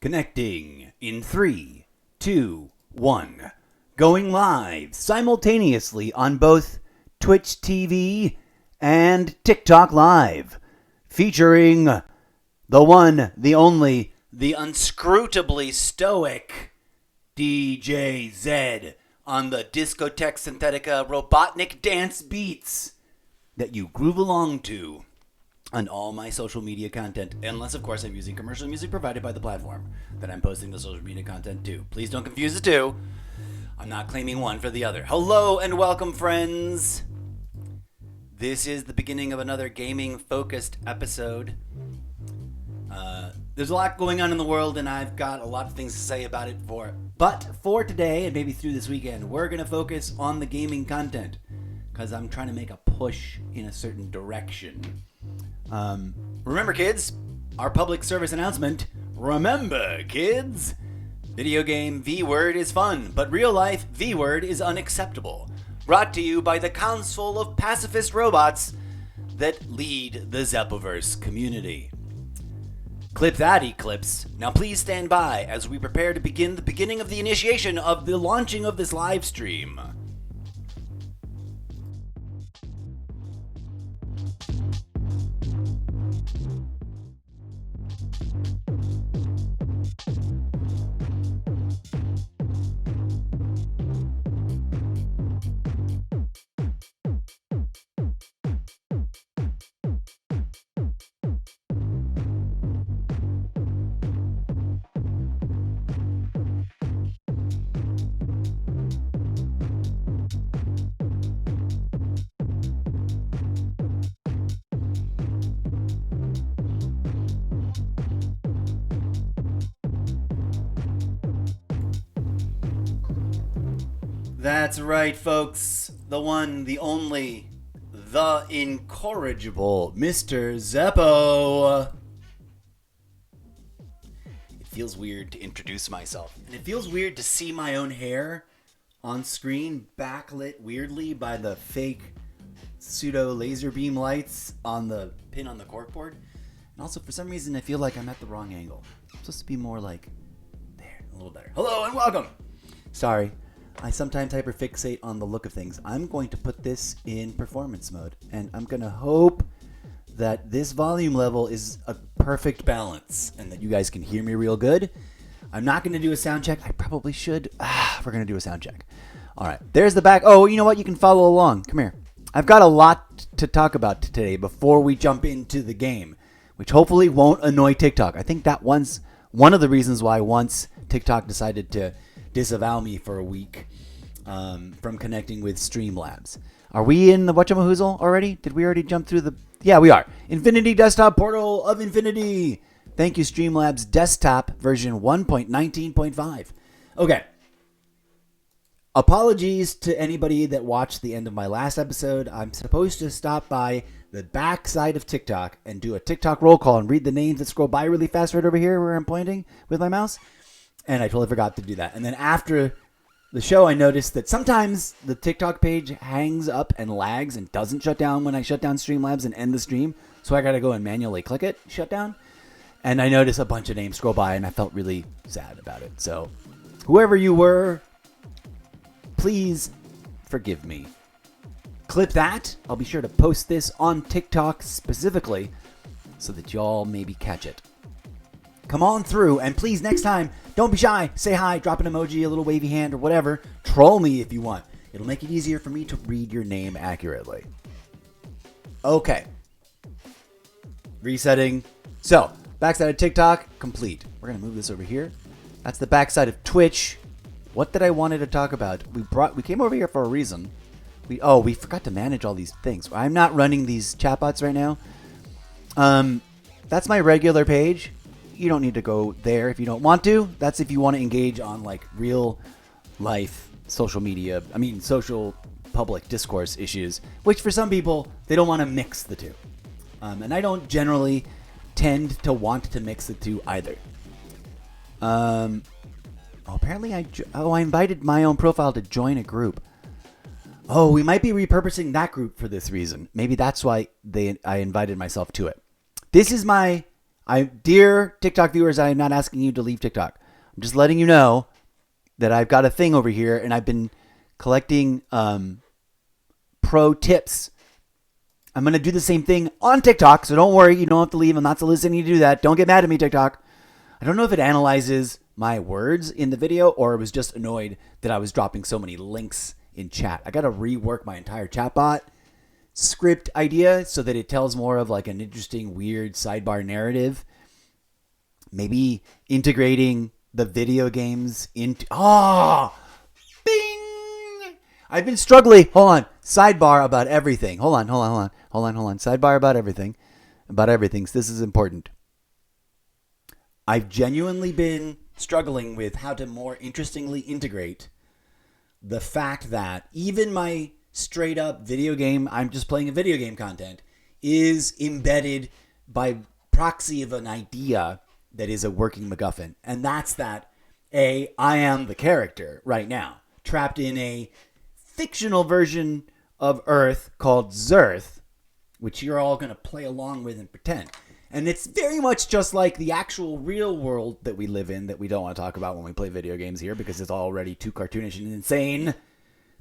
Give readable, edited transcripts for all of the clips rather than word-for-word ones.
Connecting in 3, 2, 1. Going live simultaneously on both Twitch TV and TikTok Live. Featuring the one, the only, the unscrutably stoic DJ Zed on the Discotheque Synthetica Robotnik dance beats that you groove along to on all my social media content, unless of course I'm using commercial music provided by the platform that I'm posting the social media content to. Please don't confuse the two. I'm not claiming one for the other. Hello and welcome, friends. This is the beginning of another gaming focused episode. There's a lot going on in the world and I've got a lot of things to say about it but for today and maybe through this weekend, we're going to focus on the gaming content because I'm trying to make a push in a certain direction. Remember, kids, our public service announcement. Remember, kids, video game V-word is fun, but real life V-word is unacceptable. Brought to you by the Council of Pacifist Robots that lead the Zeppoverse community. Clip that, Eclipse. Now please stand by as we prepare to begin the beginning of the initiation of the launching of this live stream. That's right, folks. The one, the only, the incorrigible Mr. Zeppo. It feels weird to introduce myself. And it feels weird to see my own hair on screen, backlit weirdly by the fake pseudo laser beam lights on the pin on the corkboard. And also, for some reason, I feel like I'm at the wrong angle. I'm supposed to be more like there, a little better. Hello and welcome. Sorry. I sometimes hyperfixate on the look of things. I'm going to put this in performance mode, and I'm going to hope that this volume level is a perfect balance and that you guys can hear me real good. I'm not going to do a sound check. I probably should. We're going to do a sound check. All right. There's the back. Oh, you know what? You can follow along. Come here. I've got a lot to talk about today before we jump into the game, which hopefully won't annoy TikTok. I think that one's one of the reasons why once TikTok decided to disavow me for a week from connecting with Streamlabs. Are we in the whatchamahoozle already? Did we already jump through the... Yeah, we are. Infinity Desktop Portal of Infinity. Thank you, Streamlabs Desktop version 1.19.5. Okay. Apologies to anybody that watched the end of my last episode. I'm supposed to stop by the back side of TikTok and do a TikTok roll call and read the names that scroll by really fast right over here where I'm pointing with my mouse. And I totally forgot to do that. And then after the show, I noticed that sometimes the TikTok page hangs up and lags and doesn't shut down when I shut down Streamlabs and end the stream. So I got to go and manually click it, shut down. And I noticed a bunch of names scroll by and I felt really sad about it. So whoever you were, please forgive me. Clip that. I'll be sure to post this on TikTok specifically so that y'all maybe catch it. Come on through, and please, next time, don't be shy. Say hi, drop an emoji, a little wavy hand, or whatever. Troll me if you want. It'll make it easier for me to read your name accurately. Okay. Resetting. So, backside of TikTok, complete. We're going to move this over here. That's the backside of Twitch. What did I wanted to talk about? We came over here for a reason. We forgot to manage all these things. I'm not running these chatbots right now. That's my regular page. You don't need to go there if you don't want to. That's if you want to engage on like real life social media. Social public discourse issues, which for some people, they don't want to mix the two. And I don't generally tend to want to mix the two either. Apparently I invited my own profile to join a group. Oh, we might be repurposing that group for this reason. Maybe that's why I invited myself to it. This is my Dear TikTok viewers, I am not asking you to leave TikTok. I'm just letting you know that I've got a thing over here, and I've been collecting pro tips. I'm going to do the same thing on TikTok, so don't worry. You don't have to leave. I'm not soliciting you to do that. Don't get mad at me, TikTok. I don't know if it analyzes my words in the video or it was just annoyed that I was dropping so many links in chat. I got to rework my entire chatbot script idea so that it tells more of like an interesting, weird sidebar narrative. Maybe integrating the video games into... Bing! I've been struggling. Hold on. Sidebar about everything. Hold on. Sidebar about everything. So this is important. I've genuinely been struggling with how to more interestingly integrate the fact that even my straight up video game, I'm just playing a video game content, is embedded by proxy of an idea that is a working MacGuffin. And that's that, I am the character right now, trapped in a fictional version of Earth called Zerth, which you're all going to play along with and pretend. And it's very much just like the actual real world that we live in that we don't want to talk about when we play video games here because it's already too cartoonish and insane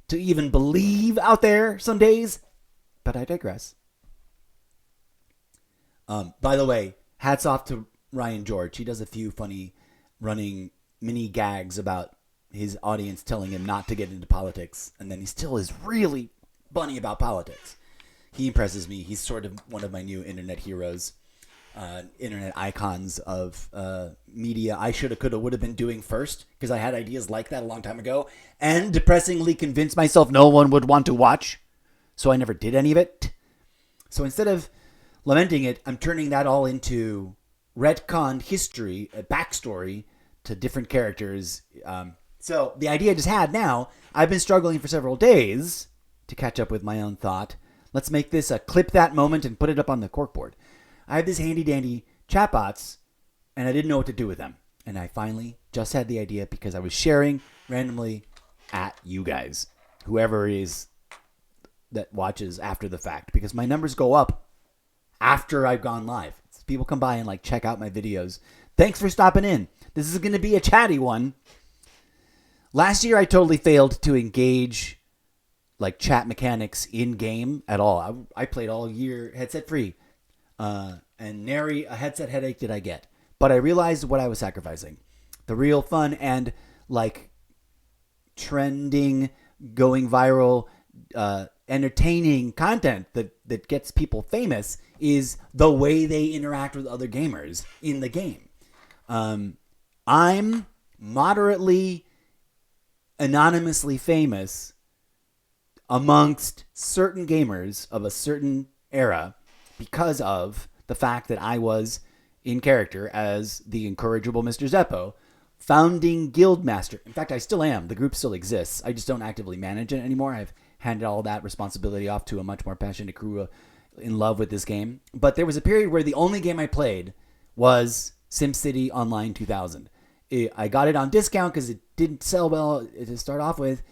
to even believe out there some days. But I digress. By the way, hats off to Ryan George. He does a few funny running mini gags about his audience telling him not to get into politics. And then he still is really funny about politics. He impresses me. He's sort of one of my new internet heroes. Internet icons of media I shoulda, coulda, woulda been doing first because I had ideas like that a long time ago and depressingly convinced myself no one would want to watch, so I never did any of it. So instead of lamenting it, I'm turning that all into retconned history, a backstory to different characters. So the idea I just had now, I've been struggling for several days to catch up with my own thought. Let's make this a clip that moment and put it up on the corkboard. I have this handy-dandy chatbots, and I didn't know what to do with them. And I finally just had the idea because I was sharing randomly at you guys, whoever it is that watches after the fact, because my numbers go up after I've gone live. People come by and like check out my videos. Thanks for stopping in. This is going to be a chatty one. Last year, I totally failed to engage like chat mechanics in game at all. I played all year headset free. And nary a headset headache did I get. But I realized what I was sacrificing. The real fun and like trending, going viral, entertaining content that gets people famous is the way they interact with other gamers in the game. I'm moderately anonymously famous amongst certain gamers of a certain era because of the fact that I was in character as the incorrigible Mr. Zeppo, founding Guildmaster. In fact, I still am. The group still exists. I just don't actively manage it anymore. I've handed all that responsibility off to a much more passionate crew in love with this game. But there was a period where the only game I played was SimCity Online 2000. I got it on discount because it didn't sell well to start off with.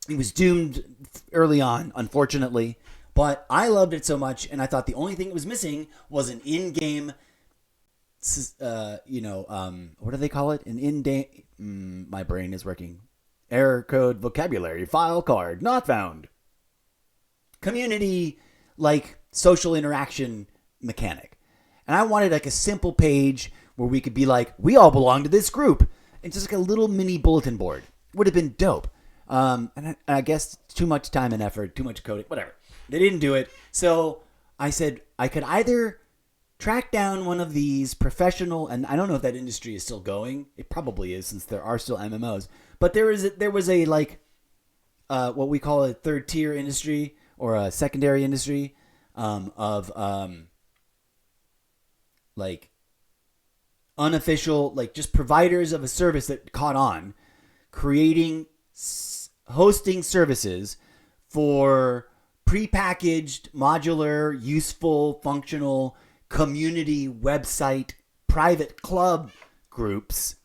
It was doomed early on, unfortunately. But I loved it so much, and I thought the only thing it was missing was an in-game, what do they call it? An in-game, my brain is working. Error code vocabulary file card not found. Community, like social interaction mechanic. And I wanted like a simple page where we could be like, we all belong to this group. And just like a little mini bulletin board. Would have been dope. And I guess too much time and effort, too much coding, whatever. They didn't do it. So I said I could either track down one of these professional, and I don't know if that industry is still going. It probably is since there are still MMOs. But there was a like what we call a third tier industry or a secondary industry of like unofficial, like just providers of a service that caught on, creating hosting services for prepackaged, modular, useful, functional, community website, private club groups.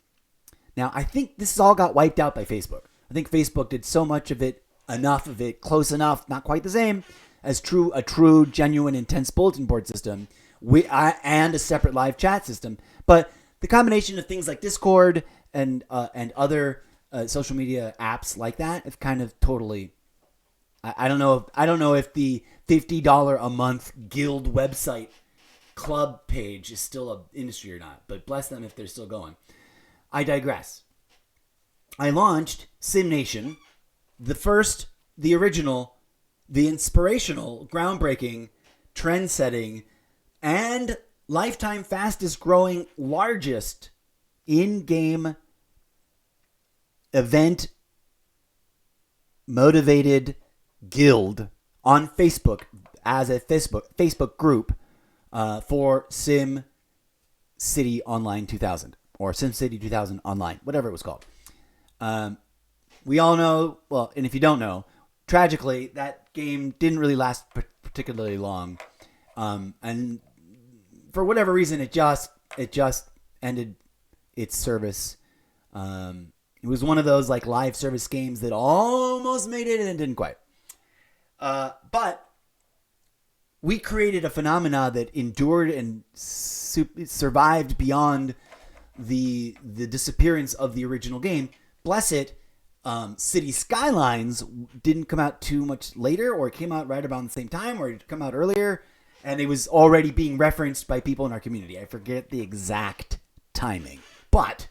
Now, I think this all got wiped out by Facebook. I think Facebook did so much of it, enough of it, close enough, not quite the same as a true, genuine, intense bulletin board system, and a separate live chat system. But the combination of things like Discord and other social media apps like that have kind of totally. I don't know if the $50 a month guild website club page is still an industry or not, but bless them if they're still going. I digress. I launched SimNation, the original, the inspirational, groundbreaking, trend-setting, and lifetime fastest growing, largest in-game event motivated guild on Facebook as a Facebook group for Sim City Online 2000 or Sim City 2000 Online, whatever it was called. We all know, well, and if you don't know, tragically, that game didn't really last particularly long. And for whatever reason, it just ended its service. It was one of those like live service games that almost made it and didn't quite. But we created a phenomena that endured and survived beyond the disappearance of the original game. Bless it, City Skylines didn't come out too much later, or it came out right about the same time, or it come out earlier, and it was already being referenced by people in our community. I forget the exact timing, but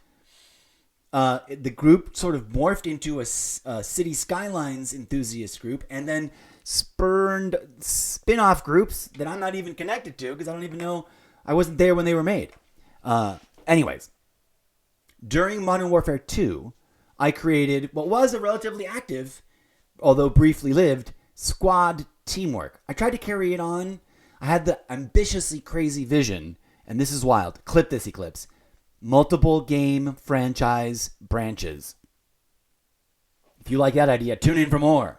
the group sort of morphed into a City Skylines enthusiast group, and then spurned spin-off groups that I'm not even connected to because I don't even know. I wasn't there when they were made. Anyways, during Modern Warfare 2, I created what was a relatively active, although briefly lived, squad teamwork. I tried to carry it on. I had the ambitiously crazy vision, and this is wild. Clip this, Eclipse. Multiple game franchise branches. If you like that idea, tune in for more.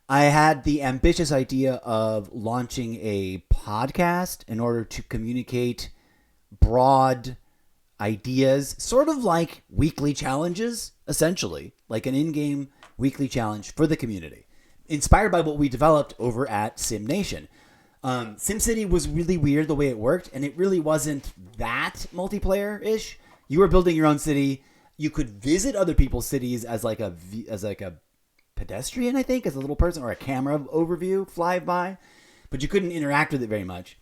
I had the ambitious idea of launching a podcast in order to communicate broad ideas, sort of like weekly challenges, essentially, like an in-game weekly challenge for the community, inspired by what we developed over at SimNation. SimCity was really weird the way it worked, and it really wasn't that multiplayer-ish. You were building your own city. You could visit other people's cities as like a pedestrian, I think, as a little person, or a camera overview fly by, but you couldn't interact with it very much.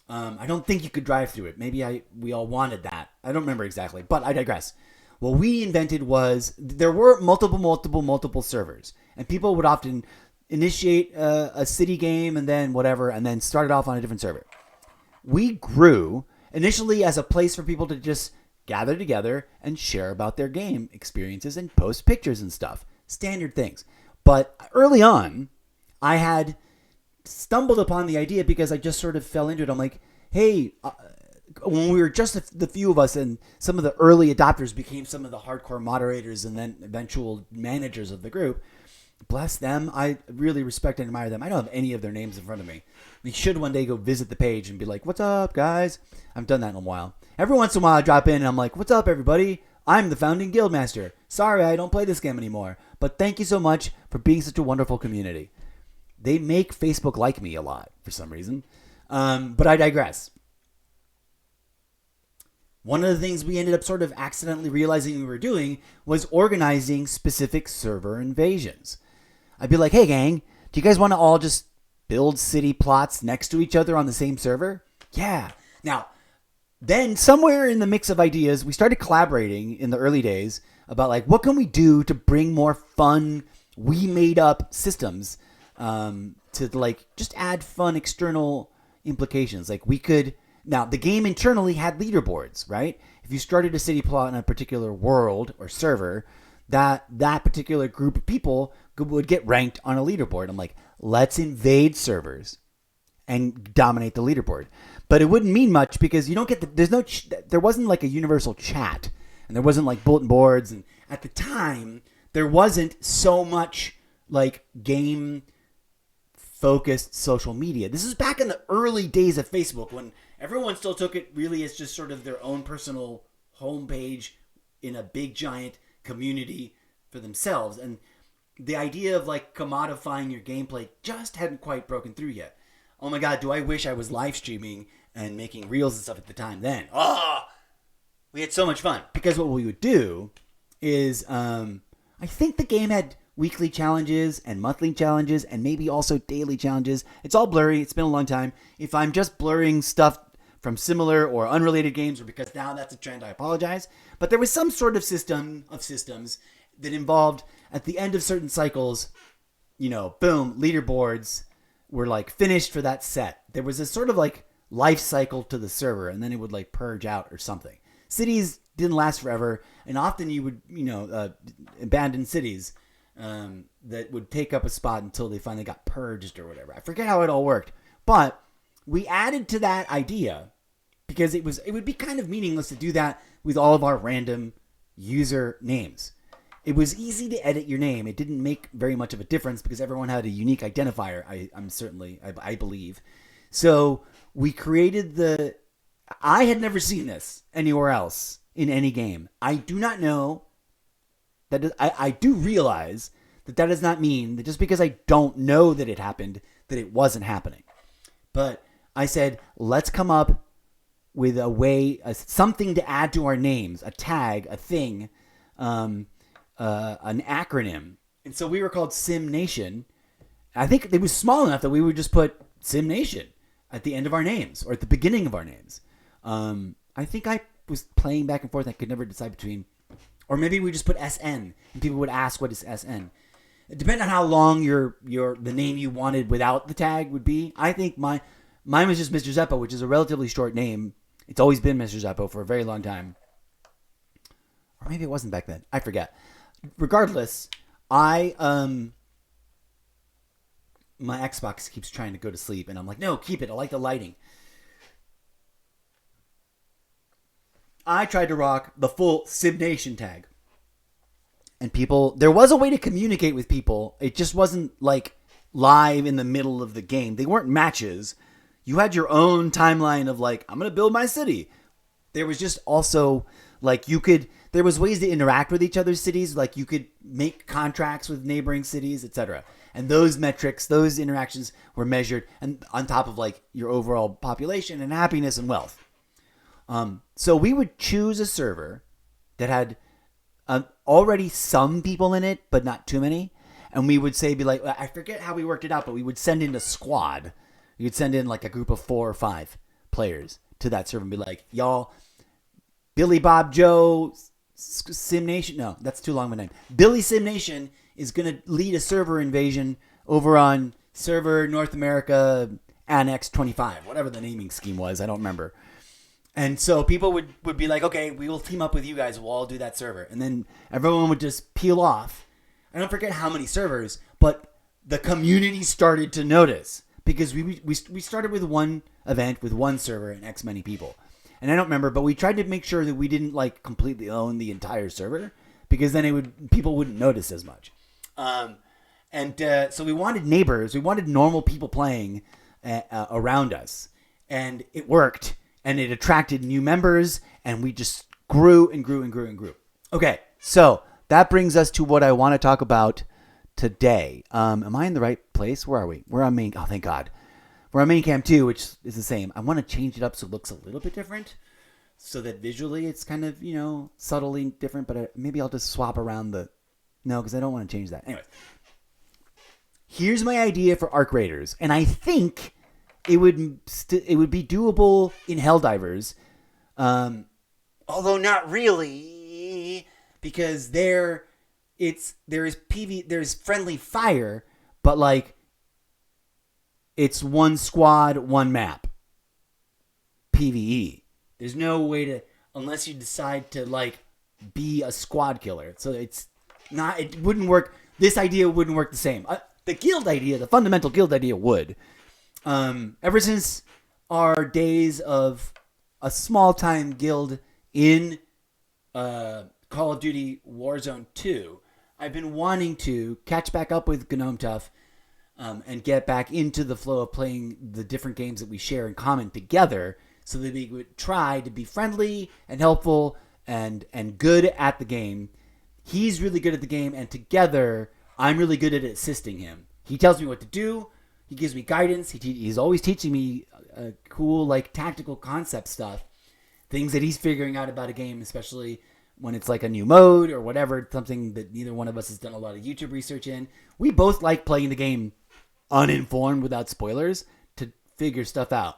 I don't think you could drive through it. Maybe we all wanted that. I don't remember exactly, but I digress. What we invented was there were multiple servers, and people would often initiate a city game and then whatever, and then start it off on a different server. We grew initially as a place for people to just gather together and share about their game experiences and post pictures and stuff. Standard things. But early on, I had stumbled upon the idea because I just sort of fell into it. I'm like, hey, when we were just the few of us and some of the early adopters became some of the hardcore moderators and then eventual managers of the group, bless them. I really respect and admire them. I don't have any of their names in front of me. We should one day go visit the page and be like, what's up, guys? I haven't done that in a while. Every once in a while I drop in and I'm like, what's up, everybody? I'm the founding guildmaster. Sorry, I don't play this game anymore. But thank you so much for being such a wonderful community. They make Facebook like me a lot for some reason. But I digress. One of the things we ended up sort of accidentally realizing we were doing was organizing specific server invasions. I'd be like, hey, gang, do you guys want to all just build city plots next to each other on the same server? Yeah. Now, then somewhere in the mix of ideas, we started collaborating in the early days about like, what can we do to bring more fun, we made up systems to like just add fun external implications. Like we could, now the game internally had leaderboards, right? If you started a city plot in a particular world or server, that particular group of people would get ranked on a leaderboard. I'm like, let's invade servers and dominate the leaderboard. But it wouldn't mean much because you don't get there wasn't like a universal chat, and there wasn't like bulletin boards, and at the time there wasn't so much like game focused social media. This is back in the early days of Facebook when everyone still took it really as just sort of their own personal homepage in a big giant community for themselves, and the idea of like commodifying your gameplay just hadn't quite broken through yet. Oh my God, do I wish I was live streaming and making reels and stuff at the time then. We had so much fun. Because what we would do is, I think the game had weekly challenges and monthly challenges and maybe also daily challenges. It's all blurry. It's been a long time. If I'm just blurring stuff from similar or unrelated games, or because now that's a trend, I apologize. But there was some sort of system of systems that involved, at the end of certain cycles, boom, leaderboards were like finished for that set. There was a sort of like life cycle to the server, and then it would like purge out or something. Cities didn't last forever, and often you would, abandon cities that would take up a spot until they finally got purged or whatever. I forget how it all worked, but we added to that idea because it would be kind of meaningless to do that with all of our random user names. It was easy to edit your name. It didn't make very much of a difference because everyone had a unique identifier. I believe. So we created I had never seen this anywhere else in any game. I do not know that. I do realize that does not mean that just because I don't know that it happened, that it wasn't happening. But I said, let's come up with a way, something to add to our names, a tag, a thing, an acronym. And so we were called Sim Nation. I think it was small enough that we would just put Sim Nation at the end of our names or at the beginning of our names. I think I was playing back and forth. I could never decide between, or maybe we just put SN and people would ask, what is SN? It depended on how long the name you wanted without the tag would be. I think mine was just Mr. Zeppo, which is a relatively short name. It's always been Mr. Zeppo for a very long time. Or maybe it wasn't back then. I forget. Regardless, my Xbox keeps trying to go to sleep, and I'm like, no, keep it. I like the lighting. I tried to rock the full Sim Nation tag. And there was a way to communicate with people. It just wasn't like live in the middle of the game. They weren't matches. You had your own timeline of like, I'm going to build my city. There was just also like there was ways to interact with each other's cities. Like you could make contracts with neighboring cities, etc. And those metrics, those interactions were measured and on top of like your overall population and happiness and wealth. So we would choose a server that had already some people in it, but not too many. And we would be like, I forget how we worked it out, but we would send in a squad. You'd send in like a group of 4 or 5 players to that server and be like, y'all, Billy Bob Joe Sim Nation. No, that's too long of a name. Billy Sim Nation is going to lead a server invasion over on server North America Annex 25, whatever the naming scheme was. I don't remember. And so people would be like, okay, we will team up with you guys. We'll all do that server. And then everyone would just peel off. I don't forget how many servers, but the community started to notice because we started with one event with one server and X many people. And I don't remember, but we tried to make sure that we didn't like completely own the entire server because then people wouldn't notice as much. So we wanted neighbors. We wanted normal people playing around us. And it worked. And it attracted new members, and we just grew and grew and grew and grew. Okay, so that brings us to what I want to talk about today. Am I in the right place? Where are we? We're on main. Oh, thank God. We're on main cam 2, which is the same. I want to change it up so it looks a little bit different, so that visually it's kind of subtly different. But maybe I'll just swap around no, because I don't want to change that. Anyways, here's my idea for Arc Raiders, and I think it would be doable in Helldivers, although not really, because there is friendly fire, but like it's one squad, one map, PvE. There's no way to, unless you decide to like be a squad killer. So it wouldn't work. This idea wouldn't work the same. The guild idea, the fundamental guild idea would. Ever since our days of a small-time guild in Call of Duty Warzone 2, I've been wanting to catch back up with Gnome Tough and get back into the flow of playing the different games that we share in common together so that we would try to be friendly and helpful and good at the game. He's really good at the game, and together, I'm really good at assisting him. He tells me what to do. He gives me guidance. He's always teaching me cool, like, tactical concept stuff. Things that he's figuring out about a game, especially when it's like a new mode or whatever, something that neither one of us has done a lot of YouTube research in. We both like playing the game uninformed without spoilers to figure stuff out.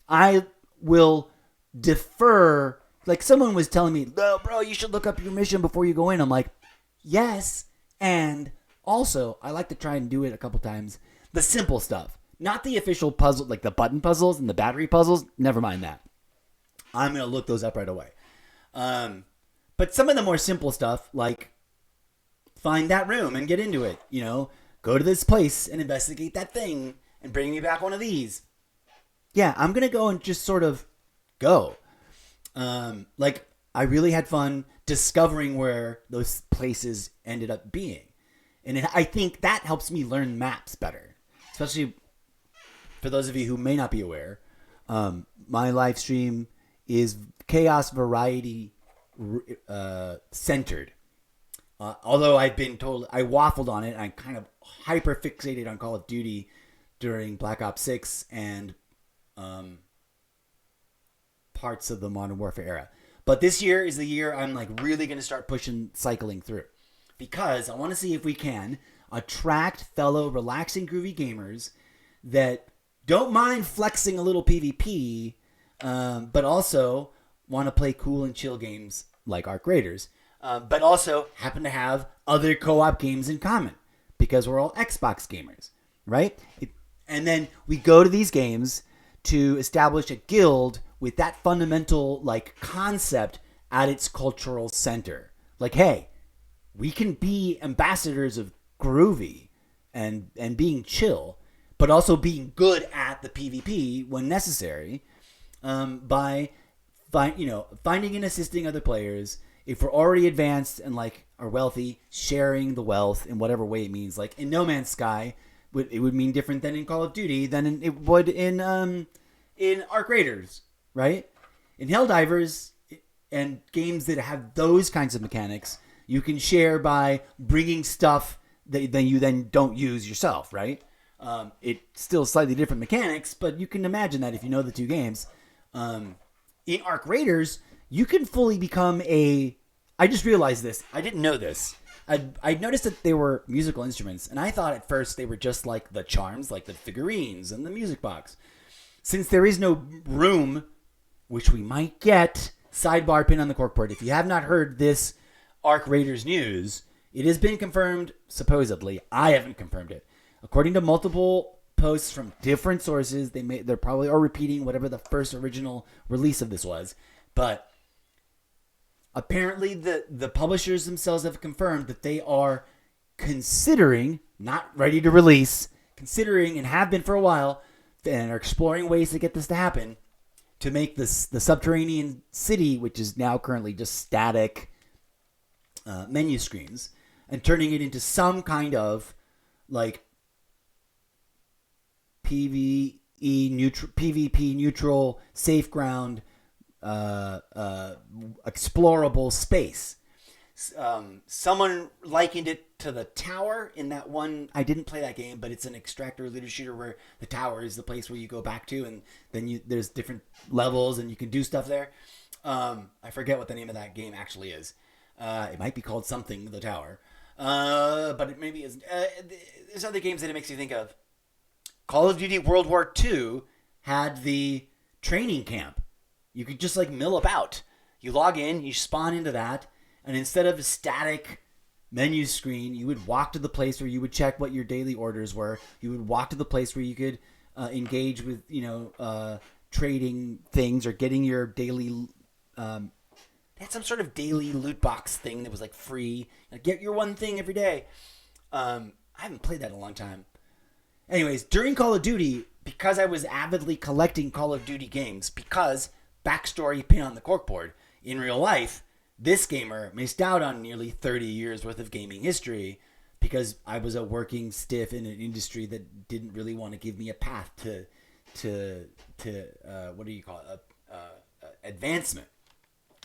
I will defer. Like, someone was telling me, "No, bro, you should look up your mission before you go in." I'm like, yes, and also I like to try and do it a couple times. The simple stuff, not the official puzzle, like the button puzzles and the battery puzzles. Never mind that. I'm gonna look those up right away. But some of the more simple stuff, like find that room and get into it. Go to this place and investigate that thing and bring me back one of these. Yeah, I'm gonna go and just sort of go. Like, I really had fun discovering where those places ended up being. And I think that helps me learn maps better. Especially for those of you who may not be aware, my live stream is chaos variety centered. Although I've been told, I waffled on it. I'm kind of hyper fixated on Call of Duty during Black Ops 6 and parts of the Modern Warfare era. But this year is the year I'm like really going to start pushing cycling through, because I want to see if we can attract fellow relaxing, groovy gamers that don't mind flexing a little PvP, but also want to play cool and chill games like Arc Raiders, but also happen to have other co-op games in common because we're all Xbox gamers, right? And then we go to these games to establish a guild with that fundamental like concept at its cultural center. Like, hey, we can be ambassadors of groovy and being chill, but also being good at the PvP when necessary, by finding and assisting other players. If we're already advanced and like are wealthy, sharing the wealth in whatever way it means. Like in No Man's Sky, it would mean different than in Call of Duty than it would in Arc Raiders, right? In Helldivers and games that have those kinds of mechanics, you can share by bringing stuff that you then don't use yourself, right? It's still slightly different mechanics, but you can imagine that if you know the two games. In Arc Raiders, you can fully become I just realized this. I didn't know this. I noticed that they were musical instruments, and I thought at first they were just like the charms, like the figurines and the music box. Since there is no room, which we might get, sidebar pin on the corkboard. If you have not heard this Arc Raiders news, it has been confirmed, supposedly. I haven't confirmed it. According to multiple posts from different sources, they probably are repeating whatever the first original release of this was. But apparently the publishers themselves have confirmed that they are considering, not ready to release, considering and have been for a while, and are exploring ways to get this to happen, to make the subterranean city, which is now currently just static menu screens, and turning it into some kind of like PvP neutral, safe ground, explorable space. Someone likened it to the tower in that one. I didn't play that game, but it's an extractor looter shooter where the tower is the place where you go back to, and then there's different levels and you can do stuff there. I forget what the name of that game actually is. It might be called something, the tower, but it maybe isn't. There's other games that it makes you think of. Call of Duty World War II had the training camp. You could just like mill about. You log in, you spawn into that, and instead of a static menu screen, you would walk to the place where you would check what your daily orders were. You would walk to the place where you could engage with, trading things or getting your daily. They had some sort of daily loot box thing that was like free. Like, get your one thing every day. I haven't played that in a long time. Anyways, during Call of Duty, because I was avidly collecting Call of Duty games, because backstory pin on the corkboard, in real life, this gamer missed out on nearly 30 years worth of gaming history because I was a working stiff in an industry that didn't really want to give me a path to what do you call it? Advancement.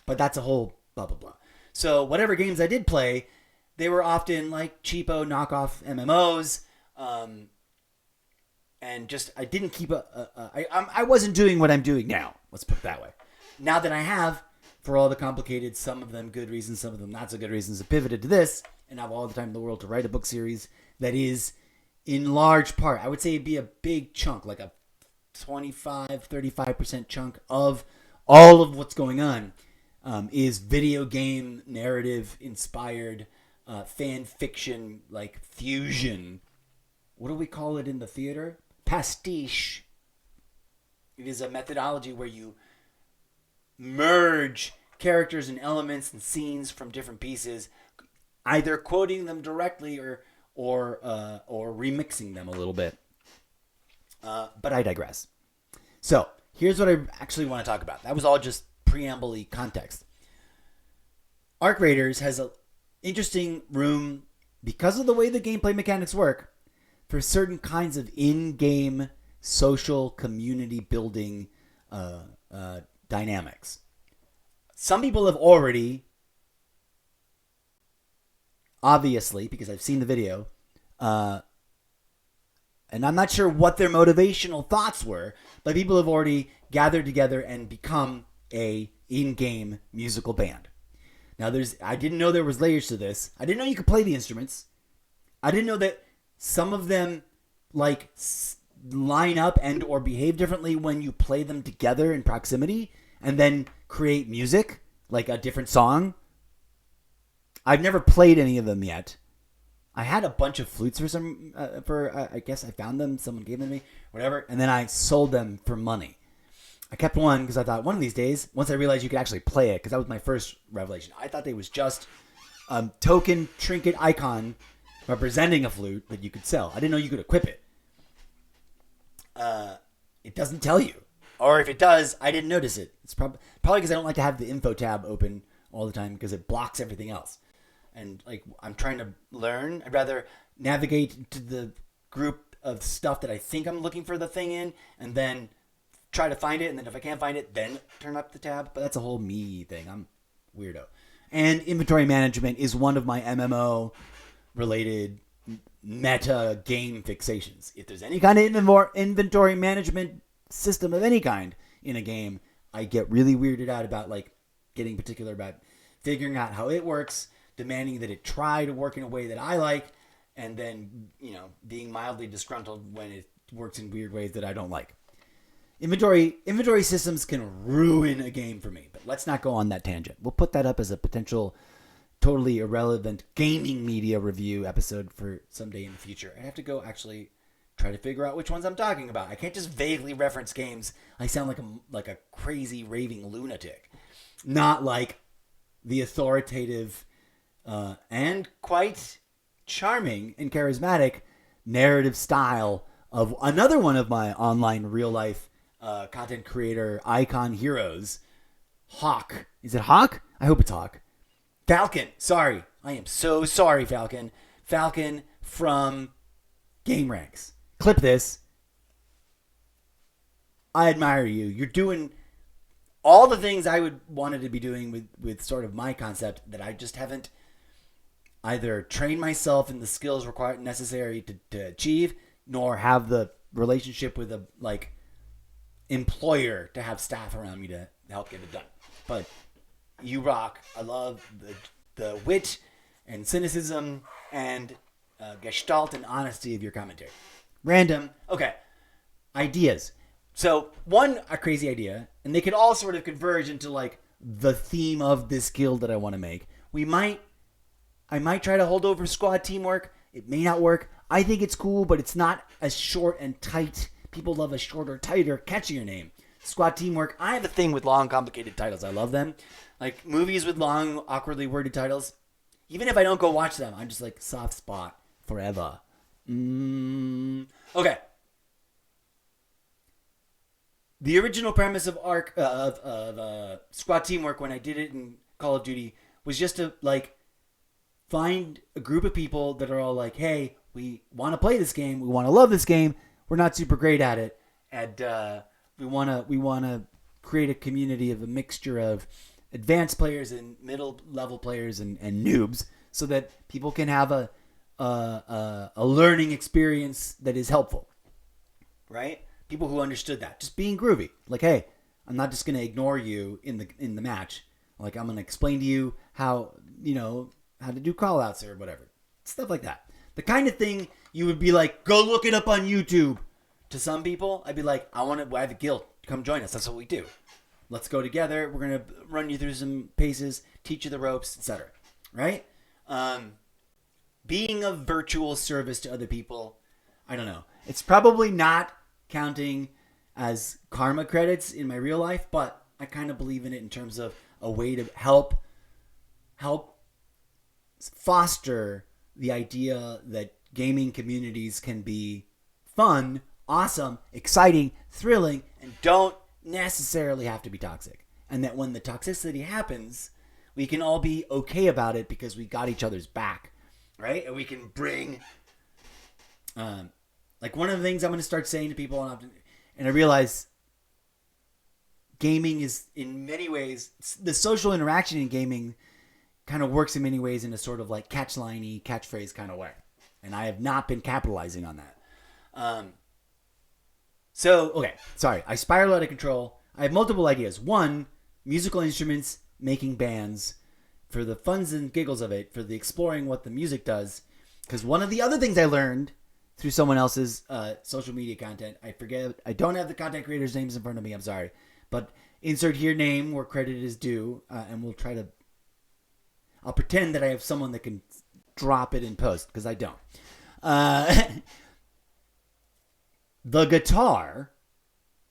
But that's a whole blah, blah, blah. So whatever games I did play, they were often like cheapo knockoff MMOs. and just I didn't keep I wasn't doing what I'm doing now. Let's put it that way. Now that I have, for all the complicated, some of them good reasons, some of them not so good reasons, I pivoted to this, and I have all the time in the world to write a book series that is, in large part, I would say it'd be a big chunk, like a 25-35% chunk of all of what's going on is video game narrative inspired fan fiction, like fusion. What do we call it in the theater? Pastiche. It is a methodology where you merge characters and elements and scenes from different pieces, either quoting them directly or remixing them a little bit. But I digress. So here's what I actually want to talk about. That was all just preamble-y context. Arc Raiders has an interesting room, because of the way the gameplay mechanics work, for certain kinds of in-game social community building dynamics. Some people have already, obviously, because I've seen the video, and I'm not sure what their motivational thoughts were, but people have already gathered together and become a in-game musical band. Now, I didn't know there was layers to this. I didn't know you could play the instruments. I didn't know that some of them like line up and or behave differently when you play them together in proximity and then create music, like a different song. I've never played any of them yet. I had a bunch of flutes I guess I found them, someone gave them to me, whatever, and then I sold them for money. I kept one because I thought one of these days, once I realized you could actually play it, because that was my first revelation. I thought they was just a token trinket icon representing a flute that you could sell. I didn't know you could equip it. It doesn't tell you. Or if it does, I didn't notice it. It's probably because I don't like to have the info tab open all the time because it blocks everything else. And like I'm trying to learn. I'd rather navigate to the group of stuff that I think I'm looking for the thing in, and then try to find it. And then if I can't find it, then turn up the tab. But that's a whole me thing. I'm weirdo. And inventory management is one of my MMO related meta game fixations. If there's any kind of inventory management system of any kind in a game, I get really weirded out about like getting particular about figuring out how it works, demanding that it try to work in a way that I like, and then, being mildly disgruntled when it works in weird ways that I don't like. Inventory systems can ruin a game for me, but let's not go on that tangent. We'll put that up as a potential totally irrelevant gaming media review episode for someday in the future. I have to go actually try to figure out which ones I'm talking about. I can't just vaguely reference games. I sound like a crazy raving lunatic, not like the authoritative and quite charming and charismatic narrative style of another one of my online real life content creator icon heroes, Hawk. Is it Hawk? I hope it's Hawk. Falcon. Sorry. I am so sorry, Falcon. Falcon from GameRanks. Clip this. I admire you. You're doing all the things I would wanted to be doing with sort of my concept that I just haven't either trained myself in the skills required necessary to achieve, nor have the relationship with a employer to have staff around me to help get it done. But you rock. I love the wit and cynicism and gestalt and honesty of your commentary. Random. Okay. Ideas. So a crazy idea, and they could all sort of converge into like the theme of this guild that I want to make. I might try to hold over squad teamwork. It may not work. I think it's cool, but it's not as short and tight. People love a shorter, tighter, catchier name. Squad teamwork. I have a thing with long, complicated titles. I love them. Like movies with long, awkwardly worded titles. Even if I don't go watch them, I'm just like soft spot forever. Okay. The original premise of squad teamwork when I did it in Call of Duty was just to like find a group of people that are all like, hey, we want to play this game, we want to love this game, we're not super great at it, and we want to create a community of a mixture of advanced players and middle level players and noobs, so that people can have a learning experience that is helpful. right? People who understood that. Just being groovy. Like, hey, I'm not just going to ignore you in the match. Like, I'm going to explain to you how to do call outs or whatever. Stuff like that. The kind of thing you would be like, go look it up on YouTube. To some people, I'd be like, I have a guild. Come join us. That's what we do. Let's go together. We're going to run you through some paces, teach you the ropes, etc. Right? Being of virtual service to other people, I don't know. It's probably not counting as karma credits in my real life, but I kind of believe in it in terms of a way to help foster the idea that gaming communities can be fun, awesome, exciting, thrilling, and don't necessarily have to be toxic. And that when the toxicity happens, we can all be okay about it because we got each other's back, right? And we can bring, like one of the things I'm going to start saying to people, and I realize gaming is in many ways, the social interaction in gaming kind of works in many ways in a sort of like catchline-y, catchphrase kind of way. And I have not been capitalizing on that. I spiral out of control. I have multiple ideas. One, musical instruments, making bands, for the funs and giggles of it, for the exploring what the music does. Because one of the other things I learned through someone else's social media content, I don't have the content creators' names in front of me, I'm sorry. But insert here name where credit is due, and I'll pretend that I have someone that can drop it in post, because I don't. The guitar,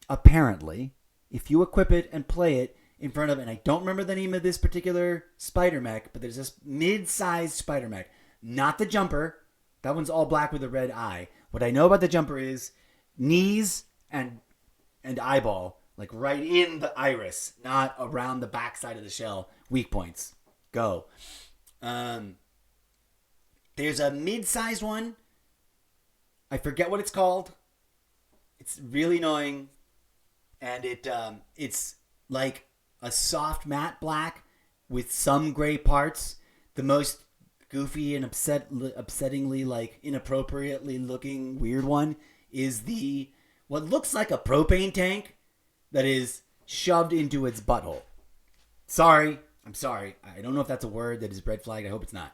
apparently, if you equip it and play it in front of, and I don't remember the name of this particular spider mech, but there's this mid-sized spider mech, not the jumper. That one's all black with a red eye. What I know about the jumper is knees and eyeball, like right in the iris, not around the backside of the shell. Weak points. Go. There's a mid-sized one. I forget what it's called. It's really annoying, and it's like a soft matte black with some gray parts. The most goofy and upsettingly, like inappropriately looking weird one is what looks like a propane tank that is shoved into its butthole. I'm sorry. I don't know if that's a word that is red flagged. I hope it's not.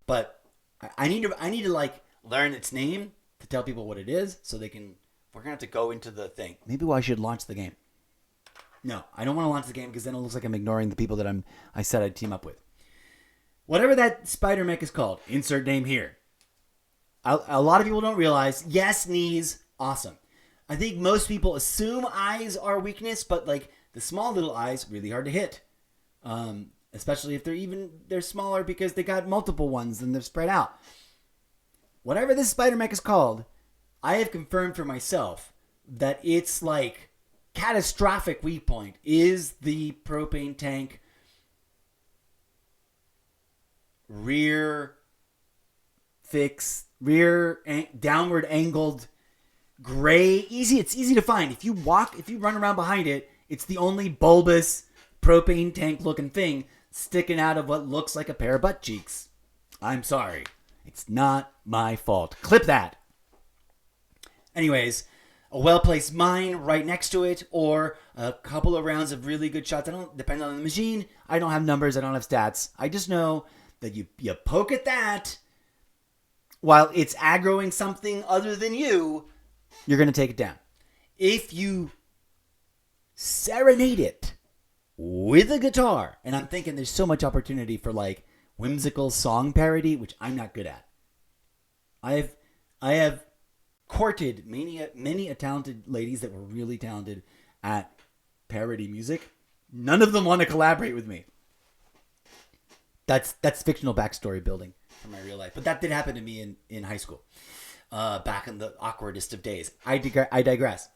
But I need to like learn its name to tell people what it is, so they can. We're going to have to go into the thing. Maybe I should launch the game. No, I don't want to launch the game because then it looks like I'm ignoring the people that I said I'd team up with. Whatever that spider mech is called, insert name here. A lot of people don't realize, yes, knees, awesome. I think most people assume eyes are weakness, but like the small little eyes, really hard to hit. Especially if they're smaller because they got multiple ones and they're spread out. Whatever this spider mech is called, I have confirmed for myself that its like catastrophic weak point is the propane tank downward angled gray. It's easy to find. If you run around behind it, it's the only bulbous propane tank looking thing sticking out of what looks like a pair of butt cheeks. I'm sorry. It's not my fault. Clip that. Anyways, a well-placed mine right next to it, or a couple of rounds of really good shots. I don't depend on the machine. I don't have numbers. I don't have stats. I just know that you poke at that while it's aggroing something other than you're going to take it down. If you serenade it with a guitar, and I'm thinking there's so much opportunity for like whimsical song parody, which I'm not good at. I have courted many talented ladies that were really talented at parody music. None of them want to collaborate with me. That's fictional backstory building from my real life. But that did happen to me in high school, back in the awkwardest of days. I digress.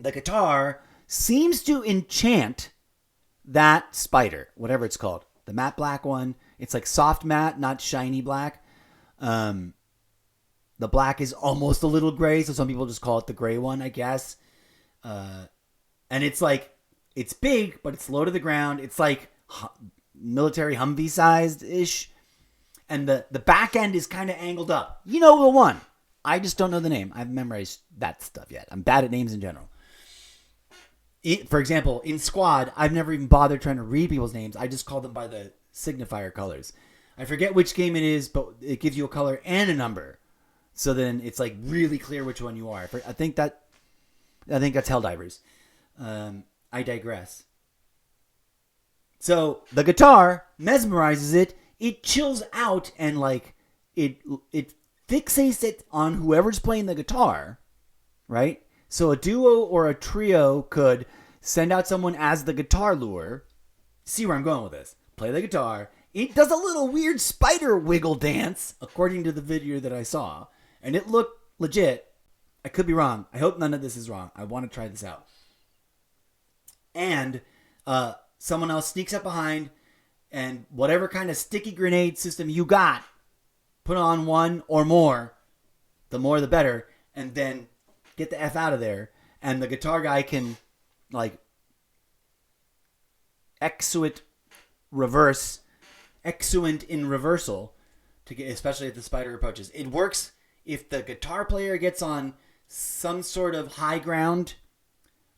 The guitar seems to enchant that spider, whatever it's called. The matte black one. It's like soft matte, not shiny black. The black is almost a little gray, so some people just call it the gray one, I guess. And it's like, it's big, but it's low to the ground. It's like military Humvee sized-ish. And the back end is kind of angled up. You know the one. I just don't know the name. I've memorized that stuff yet. I'm bad at names in general. For example, in Squad, I've never even bothered trying to read people's names. I just call them by the signifier colors. I forget which game it is, but it gives you a color and a number. So then it's like really clear which one you are. I think that's Helldivers. I digress. So the guitar mesmerizes it. It chills out and like it fixates it on whoever's playing the guitar, right? So a duo or a trio could send out someone as the guitar lure. See where I'm going with this. Play the guitar. It does a little weird spider wiggle dance, according to the video that I saw. And it looked legit. I could be wrong. I hope none of this is wrong. I want to try this out. And someone else sneaks up behind, and whatever kind of sticky grenade system you got, put on one or more. The more the better. And then get the F out of there. And the guitar guy can, like, exuent in reversal, to get, especially if the spider approaches. It works if the guitar player gets on some sort of high ground,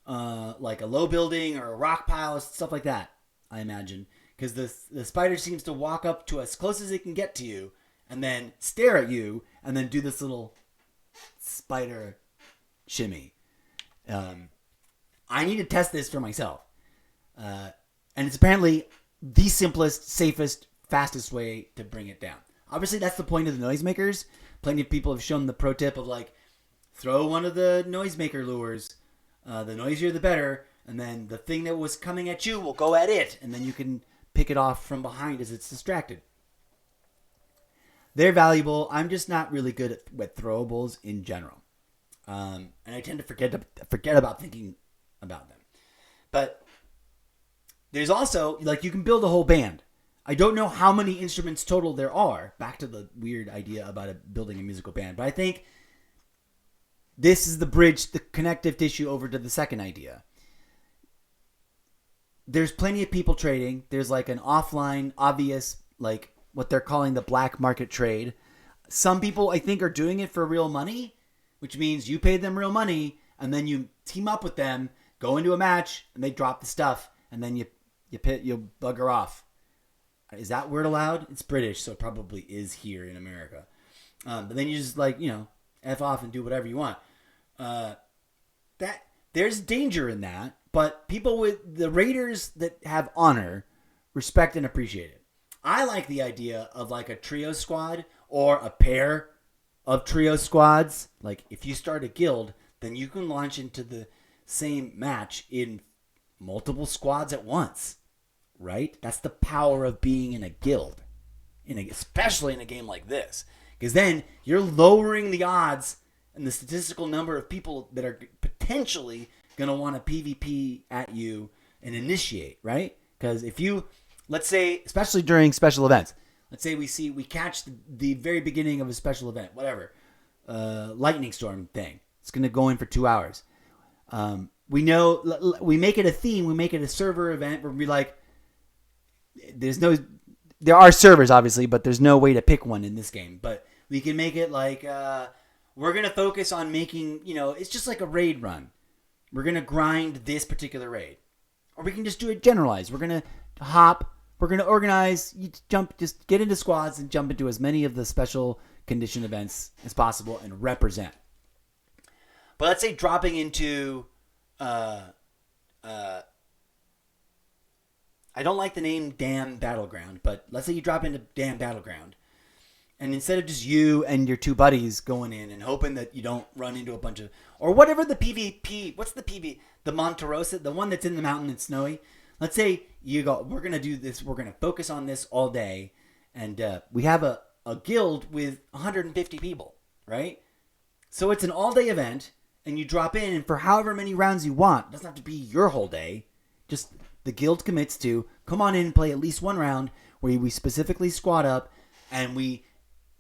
like a low building or a rock pile, stuff like that, I imagine. Because the spider seems to walk up to as close as it can get to you, and then stare at you, and then do this little spider shimmy. I need to test this for myself. And it's apparently the simplest, safest, fastest way to bring it down. Obviously, that's the point of the noisemakers. Plenty of people have shown the pro tip of, like, throw one of the noisemaker lures. The noisier, the better. And then the thing that was coming at you will go at it. And then you can pick it off from behind as it's distracted. They're valuable. I'm just not really good at throwables in general. And I tend to forget about thinking about them. But there's also, like, you can build a whole band. I don't know how many instruments total there are. Back to the weird idea about building a musical band. But I think this is the bridge, the connective tissue over to the second idea. There's plenty of people trading. There's like an offline, obvious, like what they're calling the black market trade. Some people, I think, are doing it for real money, which means you pay them real money, and then you team up with them, go into a match, and they drop the stuff, and then you bugger off. Is that word allowed? It's British, so it probably is here in America. But then you just, like, F off and do whatever you want. There's danger in that, but people with the raiders that have honor respect and appreciate it. I like the idea of like a trio squad or a pair of trio squads. Like, if you start a guild, then you can launch into the same match in multiple squads at once. Right? That's the power of being in a guild, especially in a game like this. Because then you're lowering the odds and the statistical number of people that are potentially going to want to PvP at you and initiate, right? Because if you, let's say, especially during special events, let's say we catch the very beginning of a special event, whatever, lightning storm thing. It's going to go in for 2 hours. We know, we make it a theme, we make it a server event where we like, there are servers obviously, but there's no way to pick one in this game. But we can make it like, we're going to focus on making, it's just like a raid run. We're going to grind this particular raid. Or we can just do it generalized. We're going to hop, we're going to organize, just get into squads and jump into as many of the special condition events as possible and represent. But let's say dropping into, I don't like the name Damn Battleground, but let's say you drop into Damn Battleground. And instead of just you and your two buddies going in and hoping that you don't run into a bunch of, or whatever the PvP, what's the PvP? The Monterosa, the one that's in the mountain and snowy. Let's say you go, we're going to do this, we're going to focus on this all day. And we have a guild with 150 people, right? So it's an all-day event, and you drop in, and for however many rounds you want, it doesn't have to be your whole day, just the guild commits to, come on in and play at least one round where we specifically squad up, and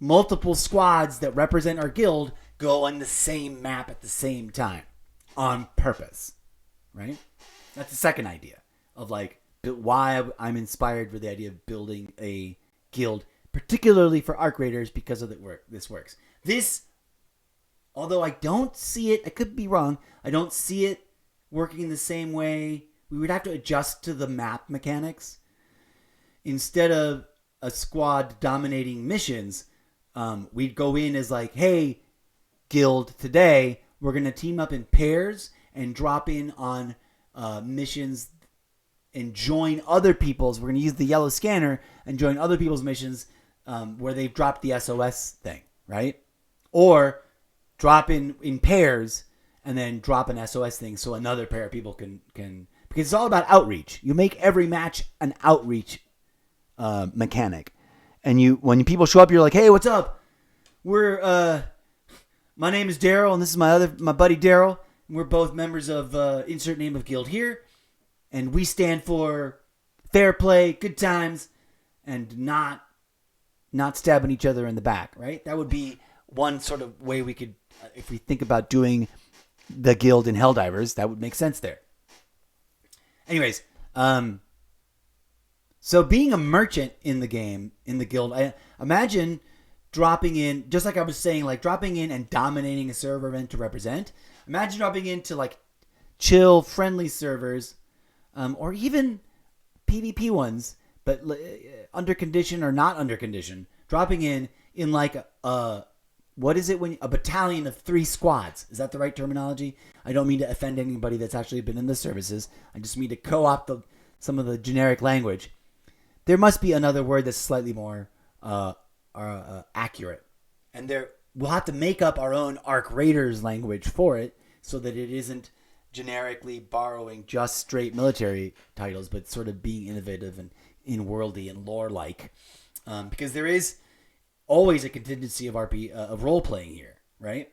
multiple squads that represent our guild go on the same map at the same time on purpose, right? That's the second idea of like why I'm inspired with the idea of building a guild, particularly for Arc Raiders, because of this works. This Although I don't see it, I could be wrong, I don't see it working the same way. We would have to adjust to the map mechanics. Instead of a squad dominating missions, we'd go in as like, hey, guild, today we're going to team up in pairs and drop in on missions and join other people's. We're going to use the yellow scanner and join other people's missions where they've dropped the SOS thing, right? Or drop in pairs and then drop an SOS thing so another pair of people can because it's all about outreach. You make every match an outreach mechanic. And when people show up, you're like, hey, what's up? My name is Daryl, and this is my buddy Daryl. We're both members of insert name of guild here. And we stand for fair play, good times, and not stabbing each other in the back, right? That would be one sort of way we could, if we think about doing the guild in Helldivers, that would make sense there. Anyways, so being a merchant in the game, in the guild, I imagine dropping in, just like I was saying, like dropping in and dominating a server event to represent. Imagine dropping into like chill, friendly servers, or even PvP ones, but under condition or not under condition, dropping in like what is it when a battalion of 3 squads? Is that the right terminology? I don't mean to offend anybody that's actually been in the services. I just mean to co-opt some of the generic language. There must be another word that's slightly more accurate. And we'll have to make up our own Arc Raiders language for it so that it isn't generically borrowing just straight military titles, but sort of being innovative and in-worldy and lore-like. Because there is always a contingency of role-playing here, right?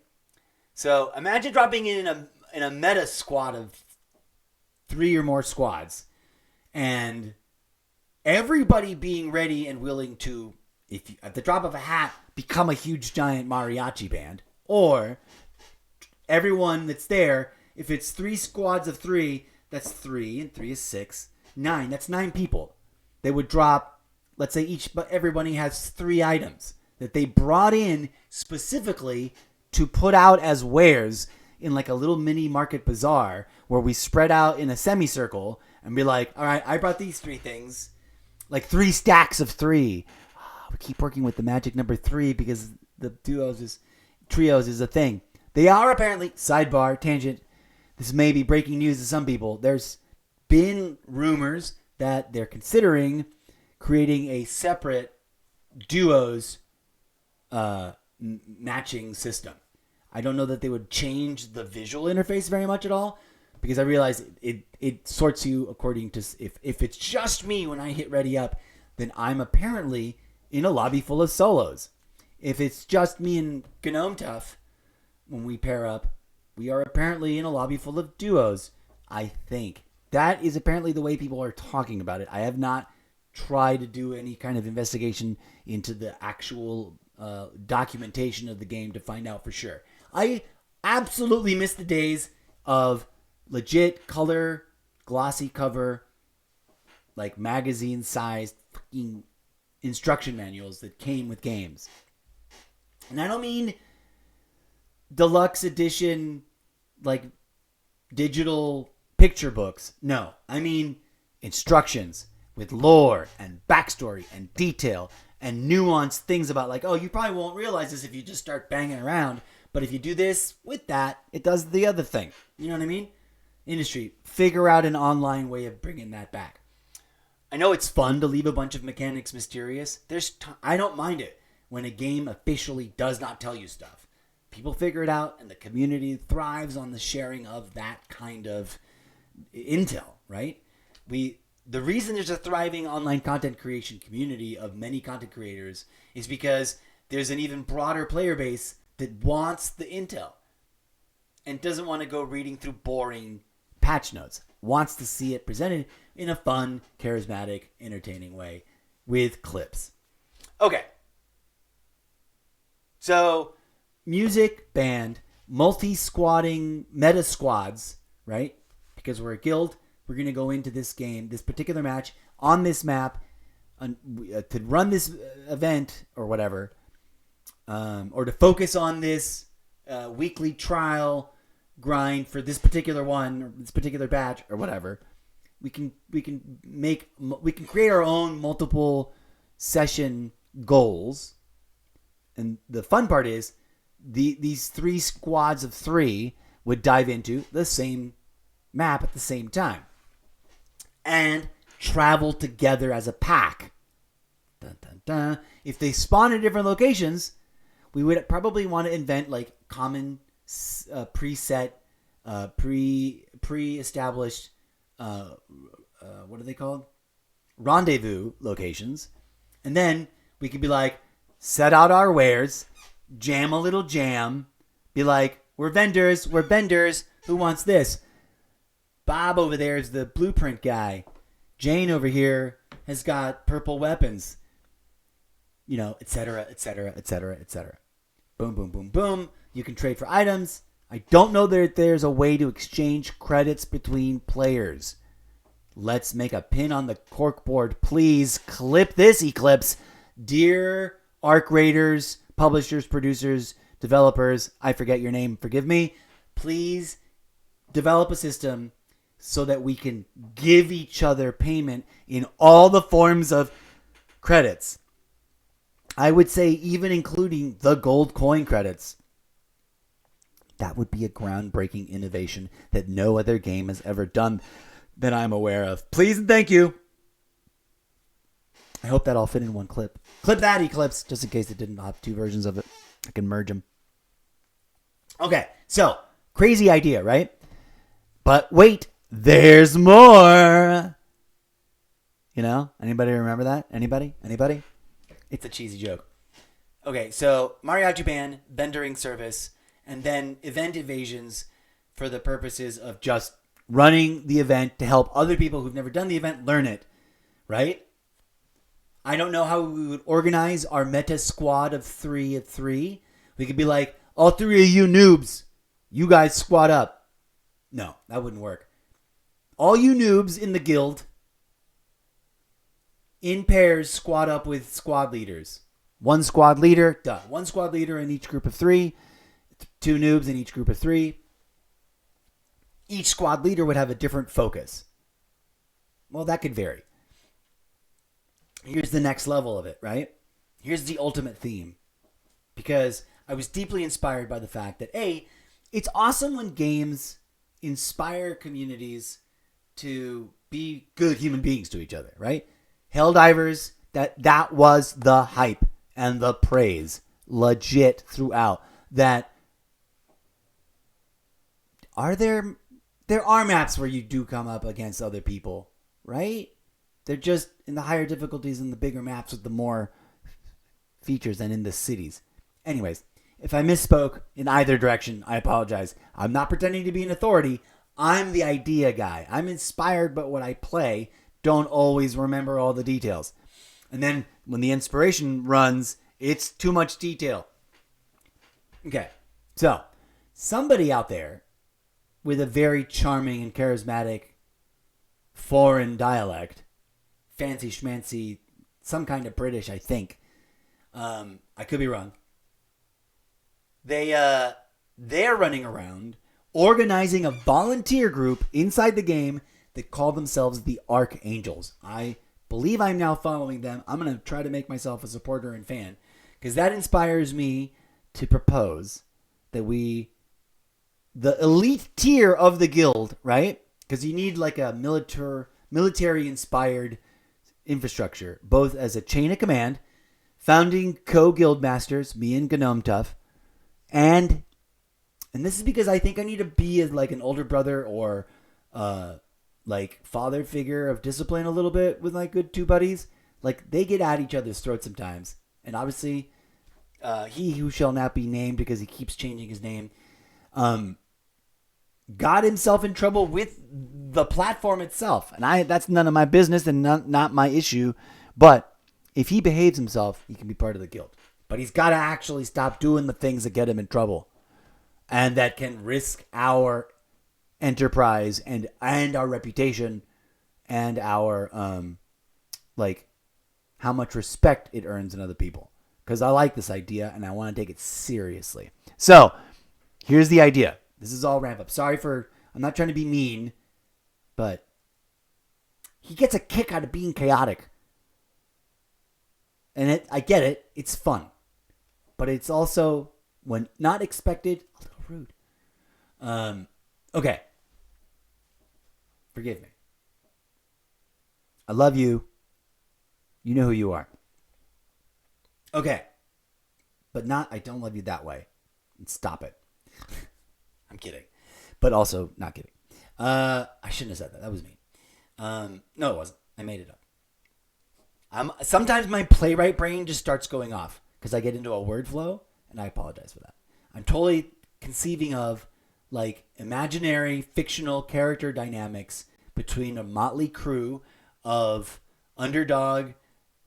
So imagine dropping in a meta squad of 3 or more squads and everybody being ready and willing to, if you, at the drop of a hat, become a huge giant mariachi band. Or everyone that's there, if it's 3 squads of 3, that's 3, and 3 is 6, 9. That's 9 people. They would drop, let's say but everybody has 3 items that they brought in specifically to put out as wares in like a little mini market bazaar where we spread out in a semicircle and be like, all right, I brought these 3 things, like 3 stacks of 3. We keep working with the magic number 3 because the trios is a thing. They are apparently, sidebar, tangent, this may be breaking news to some people. There's been rumors that they're considering creating a separate duos matching system. I don't know that they would change the visual interface very much at all, because I realize it sorts you according to if it's just me when I hit ready up, then I'm apparently in a lobby full of solos. If it's just me and Gnome Tough when we pair up, we are apparently in a lobby full of duos. I think that is apparently the way people are talking about it. I have not tried to do any kind of investigation into the actual documentation of the game to find out for sure. I absolutely miss the days of legit color, glossy cover, like magazine-sized fucking instruction manuals that came with games. And I don't mean deluxe edition, like digital picture books. No, I mean instructions with lore and backstory and detail and nuanced things about like, oh, you probably won't realize this if you just start banging around, but if you do this with that, it does the other thing. You know what I mean? Industry, figure out an online way of bringing that back. I know it's fun to leave a bunch of mechanics mysterious. I don't mind it when a game officially does not tell you stuff. People figure it out, and the community thrives on the sharing of that kind of intel, right? The reason there's a thriving online content creation community of many content creators is because there's an even broader player base that wants the intel and doesn't want to go reading through boring patch notes. Wants to see it presented in a fun, charismatic, entertaining way with clips. Okay. So, music, band, multi-squadding meta squads, right? Because we're a guild. We're going to go into this game, this particular match, on this map to run this event or whatever, or to focus on this weekly trial grind for this particular one or this particular batch or whatever. We can create our own multiple session goals, and the fun part is these 3 squads of 3 would dive into the same map at the same time and travel together as a pack. Dun, dun, dun. If they spawn in different locations, we would probably want to invent like common preset, pre-established, what are they called? Rendezvous locations. And then we could be like, set out our wares, jam a little jam, be like, we're vendors, who wants this? Bob over there is the blueprint guy. Jane over here has got purple weapons. You know, etc., etc., etc., etc. Boom, boom, boom, boom. You can trade for items. I don't know that there's a way to exchange credits between players. Let's make a pin on the corkboard. Please clip this, Eclipse. Dear Arc Raiders, publishers, producers, developers, I forget your name, forgive me. Please develop a system so that we can give each other payment in all the forms of credits. I would say even including the gold coin credits. That would be a groundbreaking innovation that no other game has ever done that I'm aware of. Please and thank you. I hope that all fit in one clip. Clip that, Eclipse, just in case it didn't have 2 versions of it. I can merge them. Okay, so crazy idea, right? But wait, there's more. You know, anybody remember that? Anybody? It's a cheesy joke. Okay, so Mariachi Band, vendoring service, and then event evasions for the purposes of just running the event to help other people who've never done the event learn it, right? I don't know how we would organize our meta squad of 3 at 3. We could be like, all 3 of you noobs, you guys squad up. No, that wouldn't work. All you noobs in the guild, in pairs, squad up with squad leaders. 1 squad leader, done. 1 squad leader in each group of 3. 2 noobs in each group of 3. Each squad leader would have a different focus. Well, that could vary. Here's the next level of it, right? Here's the ultimate theme. Because I was deeply inspired by the fact that, A, it's awesome when games inspire communities to be good human beings to each other, right? Helldivers, that was the hype and the praise legit throughout. That there are maps where you do come up against other people, right? They're just in the higher difficulties and the bigger maps with the more features than in the cities. Anyways, if I misspoke in either direction, I apologize. I'm not pretending to be an authority. I'm the idea guy. I'm inspired by what I play. Don't always remember all the details. And then when the inspiration runs, it's too much detail. Okay, so somebody out there with a very charming and charismatic foreign dialect, fancy schmancy, some kind of British, I think. I could be wrong. They're running around organizing a volunteer group inside the game that call themselves the Archangels. I believe I'm now following them. I'm going to try to make myself a supporter and fan because that inspires me to propose that the elite tier of the guild, right? Because you need like a military-inspired infrastructure, both as a chain of command, founding co-guild masters, me and Gnome Tough, and this is because I think I need to be like an older brother or like father figure of discipline a little bit with my good 2 buddies. Like they get at each other's throats sometimes, and obviously he who shall not be named because he keeps changing his name got himself in trouble with the platform itself, and that's none of my business and not my issue. But if he behaves himself, he can be part of the guild. But he's got to actually stop doing the things that get him in trouble and that can risk our enterprise and our reputation and our like how much respect it earns in other people. Because I like this idea and I want to take it seriously. So Here's the idea. This is all ramp up. I'm not trying to be mean, but he gets a kick out of being chaotic. And I get it. It's fun. But it's also, when not expected, a little rude. Okay. Forgive me. I love you. You know who you are. Okay. But I don't love you that way. Stop it. I'm kidding. But also not kidding. I shouldn't have said that. That was mean. No, it wasn't. I made it up. Sometimes my playwright brain just starts going off because I get into a word flow, and I apologize for that. I'm totally conceiving of like imaginary, fictional character dynamics between a motley crew of underdog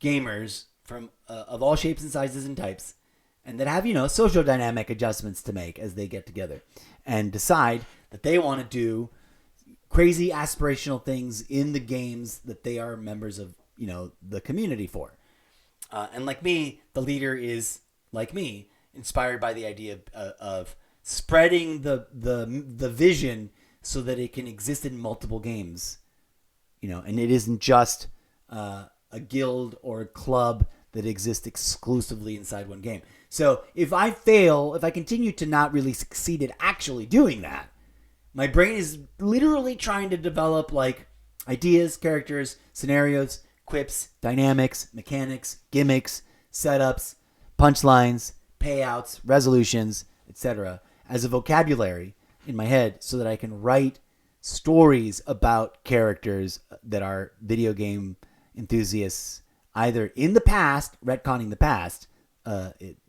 gamers from of all shapes and sizes and types, and that have, social dynamic adjustments to make as they get together and decide that they want to do crazy aspirational things in the games that they are members of, the community for. And like me, the leader is, like me, inspired by the idea of spreading the vision so that it can exist in multiple games, and it isn't just a guild or a club that exists exclusively inside one game. So if I continue to not really succeed at actually doing that, my brain is literally trying to develop like ideas, characters, scenarios, quips, dynamics, mechanics, gimmicks, setups, punchlines, payouts, resolutions, etc. as a vocabulary in my head so that I can write stories about characters that are video game enthusiasts, either in the past, retconning the past,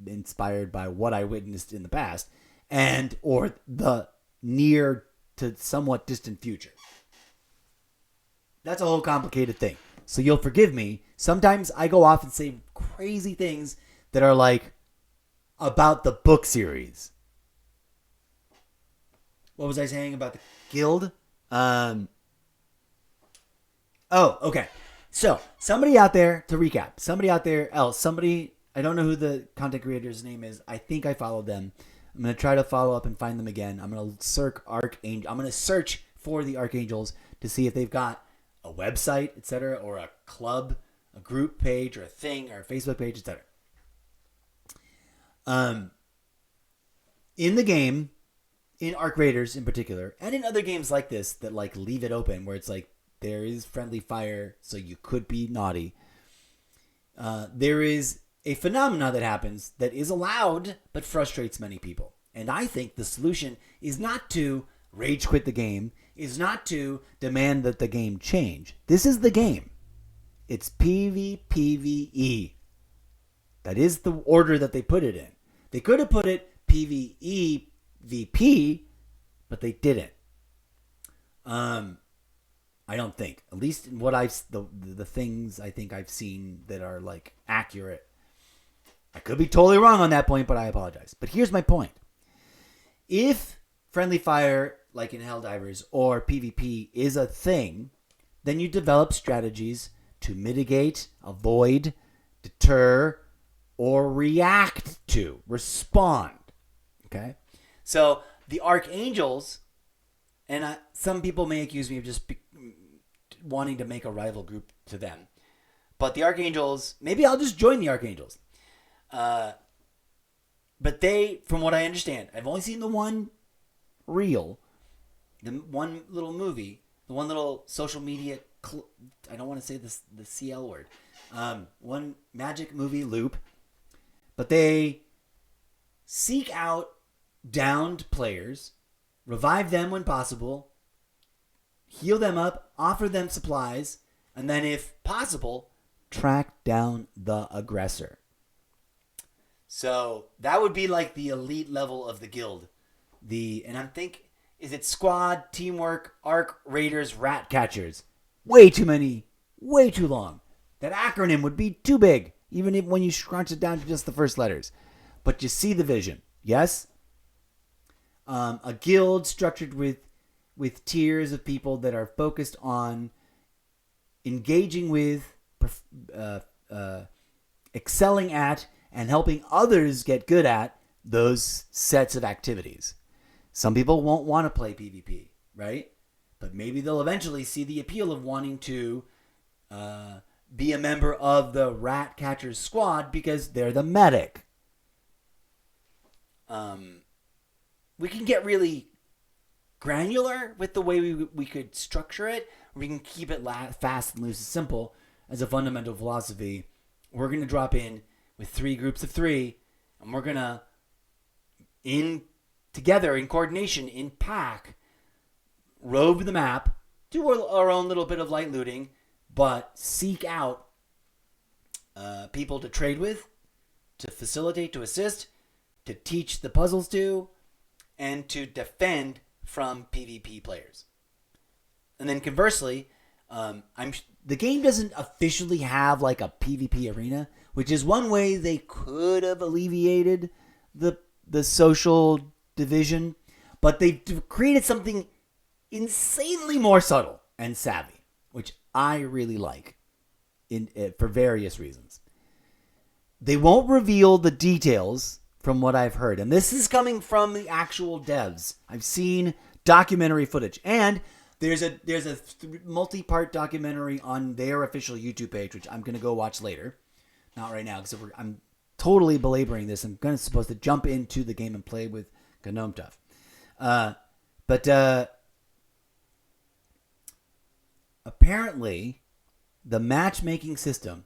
inspired by what I witnessed in the past, and or the near to somewhat distant future. That's a whole complicated thing. So you'll forgive me. Sometimes I go off and say crazy things that are like about the book series. What was I saying about the guild? Oh, okay. So somebody out there, to recap, I don't know who the content creator's name is. I think I followed them. I'm going to try to follow up and find them again. I'm going to search for the Archangels to see if they've got a website, etc., or a club, a group page, or a thing, or a Facebook page, etc. In the game, in Arc Raiders in particular, and in other games like this that like leave it open, where it's like there is friendly fire, so you could be naughty. There is a phenomena that happens that is allowed but frustrates many people. And I think the solution is not to rage quit the game, is not to demand that the game change. This is the game. It's PvPvE. That is the order that they put it in. They could have put it PvEVP, but they didn't. I don't think. At least in what the things I think I've seen that are like accurate. I could be totally wrong on that point, but I apologize. But here's my point. If friendly fire, like in Helldivers, or PvP is a thing, then you develop strategies to mitigate, avoid, deter, or respond. Okay? So the Archangels, and some people may accuse me of just wanting to make a rival group to them, but the Archangels, maybe I'll just join the Archangels. But they, from what I understand, I've only seen the one reel, the one little movie, the one little social media, I don't want to say the CL word, one magic movie loop, but they seek out downed players, revive them when possible, heal them up, offer them supplies, and then if possible, track down the aggressor. So that would be like the elite level of the guild. And I'm thinking, is it squad, teamwork, Arc Raiders, Rat Catchers? Way too many, way too long. That acronym would be too big, even if when you scrunch it down to just the first letters. But you see the vision, yes? A guild structured with tiers of people that are focused on engaging with, excelling at, and helping others get good at those sets of activities. Some people won't want to play PvP, right? But maybe they'll eventually see the appeal of wanting to be a member of the Rat Catchers squad because they're the medic. We can get really granular with the way we could structure it. We can keep it fast and loose and simple as a fundamental philosophy. We're going to drop in with 3 groups of 3, and we're going to, together in coordination, in pack, rove the map, do our own little bit of light looting, but seek out people to trade with, to facilitate, to assist, to teach the puzzles to, and to defend from PvP players. And then conversely, the game doesn't officially have like a PvP arena, which is one way they could have alleviated the social division, but they've created something insanely more subtle and savvy, which I really like for various reasons. They won't reveal the details from what I've heard, and this is coming from the actual devs. I've seen documentary footage, and there's a multi-part documentary on their official YouTube page, which I'm going to go watch later. Not right now, because I'm totally belaboring this. I'm supposed to jump into the game and play with Gnome Tuff. But apparently, the matchmaking system,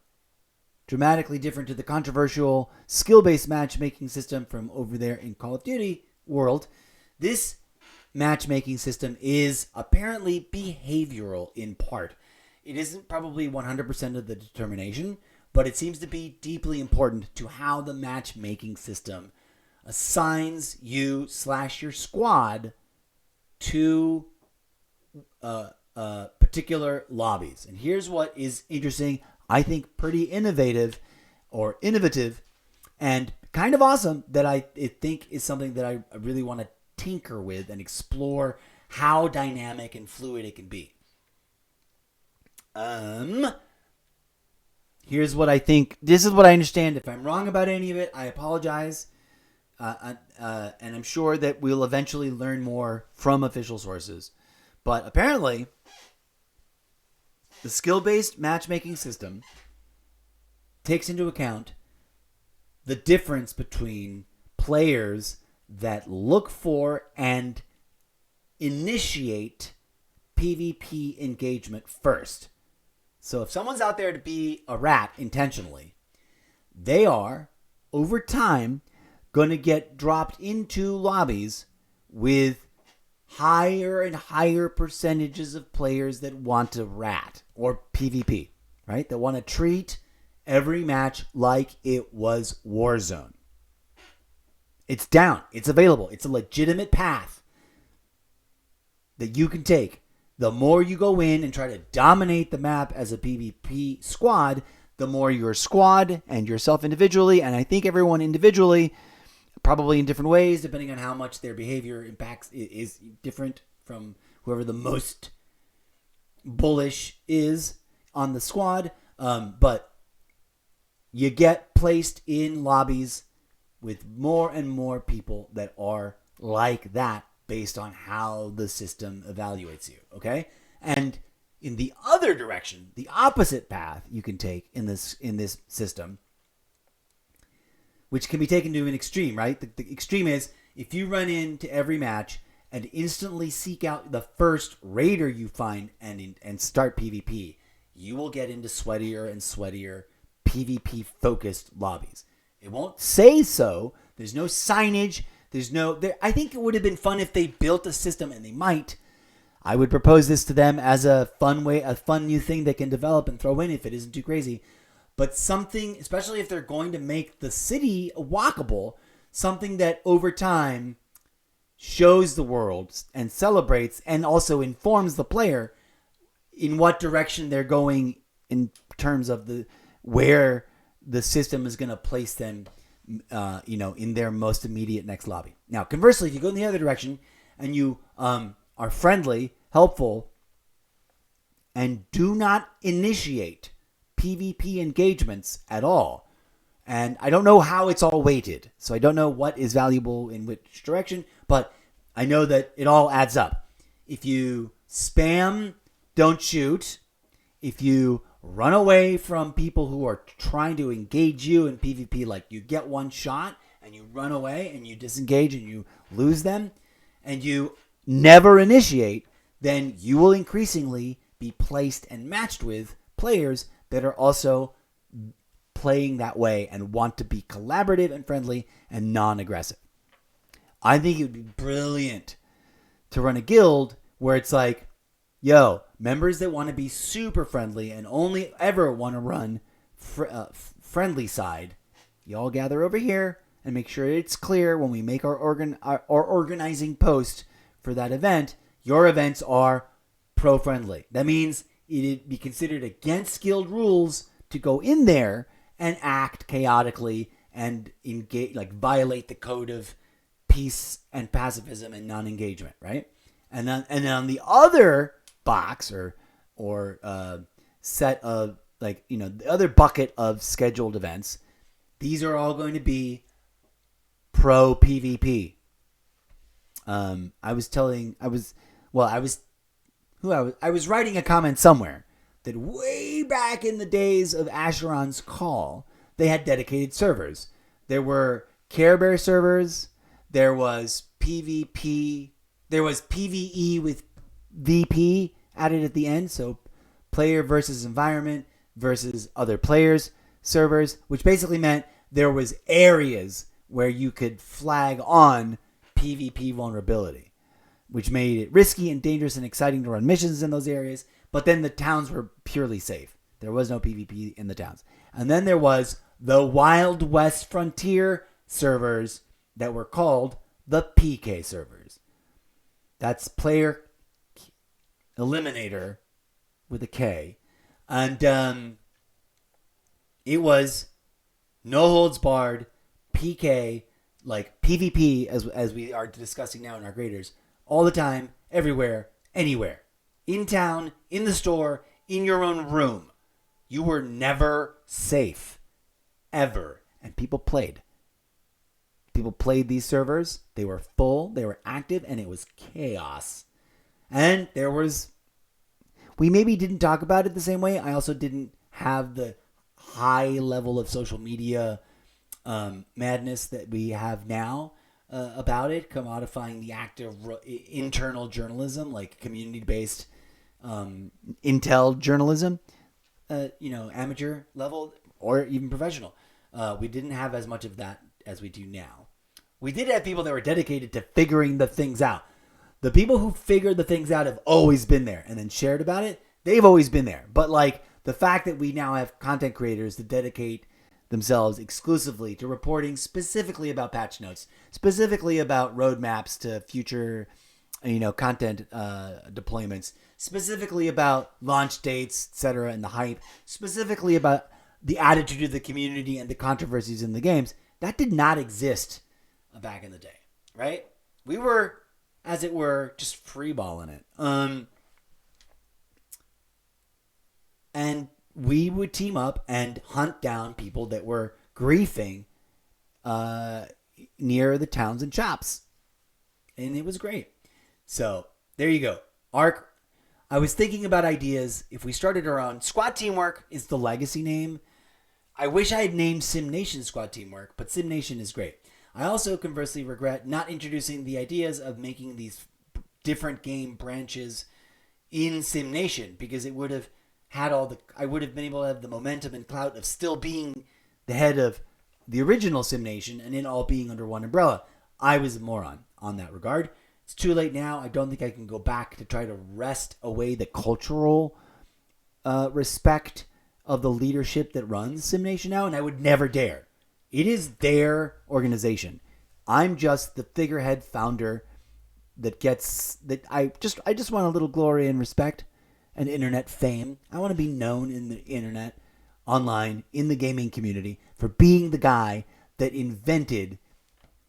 dramatically different to the controversial skill-based matchmaking system from over there in Call of Duty world, this matchmaking system is apparently behavioral in part. It isn't probably 100% of the determination, but it seems to be deeply important to how the matchmaking system assigns you / your squad to particular lobbies. And here's what is interesting, I think pretty innovative, and kind of awesome, that I think is something that I really want to tinker with and explore how dynamic and fluid it can be. Here's what I think. This is what I understand. If I'm wrong about any of it, I apologize. And I'm sure that we'll eventually learn more from official sources. But apparently, the skill-based matchmaking system takes into account the difference between players that look for and initiate PvP engagement first. So if someone's out there to be a rat intentionally, they are, over time, going to get dropped into lobbies with higher and higher percentages of players that want to rat or PvP, right? That want to treat every match like it was Warzone. It's down. It's available. It's a legitimate path that you can take. The more you go in and try to dominate the map as a PvP squad, the more your squad and yourself individually, and I think everyone individually, probably in different ways, depending on how much their behavior impacts is different from whoever the most bullish is on the squad. But you get placed in lobbies with more and more people that are like that based on how the system evaluates you, okay? And in the other direction, the opposite path you can take in this system, which can be taken to an extreme, right? The extreme is if you run into every match and instantly seek out the first raider you find and start PvP, you will get into sweatier and sweatier PvP-focused lobbies. It won't say so. There's no signage. I think it would have been fun if they built a system, and they might. I would propose this to them as a fun new thing they can develop and throw in if it isn't too crazy. But something, especially if they're going to make the city walkable, something that over time shows the world and celebrates and also informs the player in what direction they're going in terms of where the system is going to place them, in their most immediate next lobby. Now, conversely, if you go in the other direction and you are friendly, helpful, and do not initiate PvP engagements at all, and I don't know how it's all weighted, so I don't know what is valuable in which direction, but I know that it all adds up. If you spam, don't shoot. If you run away from people who are trying to engage you in PvP, like you get one shot and you run away and you disengage and you lose them, and you never initiate, then you will increasingly be placed and matched with players that are also playing that way and want to be collaborative and friendly and non-aggressive. I think it would be brilliant to run a guild where it's like, yo, members that want to be super friendly and only ever want to run friendly side, you all gather over here and make sure it's clear when we make our organizing post for that event. Your events are pro-friendly. That means it'd be considered against guild rules to go in there and act chaotically and engage, like violate the code of peace and pacifism and non-engagement, right? And then on the other box or set of, like, you know, the other bucket of scheduled events, these are all going to be pro PvP. I was writing a comment somewhere that way back in the days of Asheron's Call, they had dedicated servers. There were Care Bear servers. There was PvP. There was PvE with VP added at the end. So player versus environment versus other players servers, which basically meant there was areas where you could flag on PvP vulnerability, which made it risky and dangerous and exciting to run missions in those areas. But then the towns were purely safe. There was no PvP in the towns. And then there was the Wild West Frontier servers that were called the PK servers. That's Player Eliminator with a K. And it was no holds barred PK, like PvP, as we are discussing now in our graders, all the time, everywhere, anywhere. In town, in the store, in your own room. You were never safe. Ever. And people played. People played these servers. They were full. They were active. And it was chaos. And there was... We maybe didn't talk about it the same way. I also didn't have the high level of social media madness that we have now about it, commodifying the act of internal journalism, like community-based intel journalism, amateur level or even professional. We didn't have as much of that as we do now. We did have people that were dedicated to figuring the things out. The people who figured the things out have always been there and then shared about it. They've always been there. But like the fact that we now have content creators that dedicate themselves exclusively to reporting specifically about patch notes, specifically about roadmaps to future, content deployments, specifically about launch dates, etc., and the hype, specifically about the attitude of the community and the controversies in the games, that did not exist back in the day, right? We were, as it were, just freeballing it. And we would team up and hunt down people that were griefing near the towns and shops. And it was great. So, there you go. Arc. I was thinking about ideas. If we started our own, Squad Teamwork is the legacy name. I wish I had named SimNation Squad Teamwork, but SimNation is great. I also conversely regret not introducing the ideas of making these different game branches in SimNation, because it would have had I would have been able to have the momentum and clout of still being the head of the original SimNation and it all being under one umbrella. I was a moron on that regard. It's too late now. I don't think I can go back to try to wrest away the cultural respect of the leadership that runs SimNation now, and I would never dare. It is their organization. I'm just the figurehead founder I just want a little glory and respect and internet fame. I want to be known in the internet, online, in the gaming community for being the guy that invented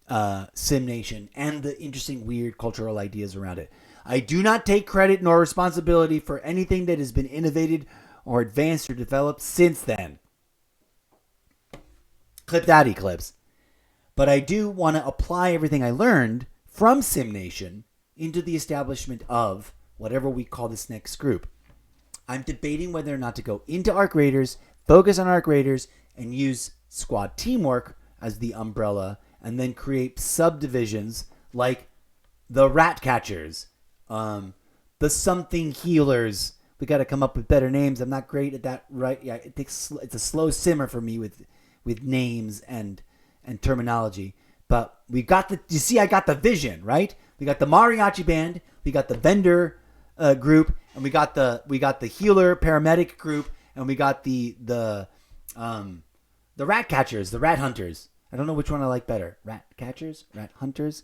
SimNation and the interesting, weird cultural ideas around it. I do not take credit nor responsibility for anything that has been innovated or advanced or developed since then. Clip that, Eclipse. But I do want to apply everything I learned from SimNation into the establishment of whatever we call this next group. I'm debating whether or not to go into Arc Raiders, focus on Arc Raiders, and use squad teamwork as the umbrella, and then create subdivisions like the Rat Catchers, the Something Healers. We got to come up with better names. I'm not great at that, right? Yeah, it's a slow simmer for me with names and terminology. But we got you see, I got the vision, right? We got the Mariachi band, we got the vendor group, and we got the healer paramedic group, and we got the rat catchers, the rat hunters. I don't know which one I like better. Rat catchers, rat hunters.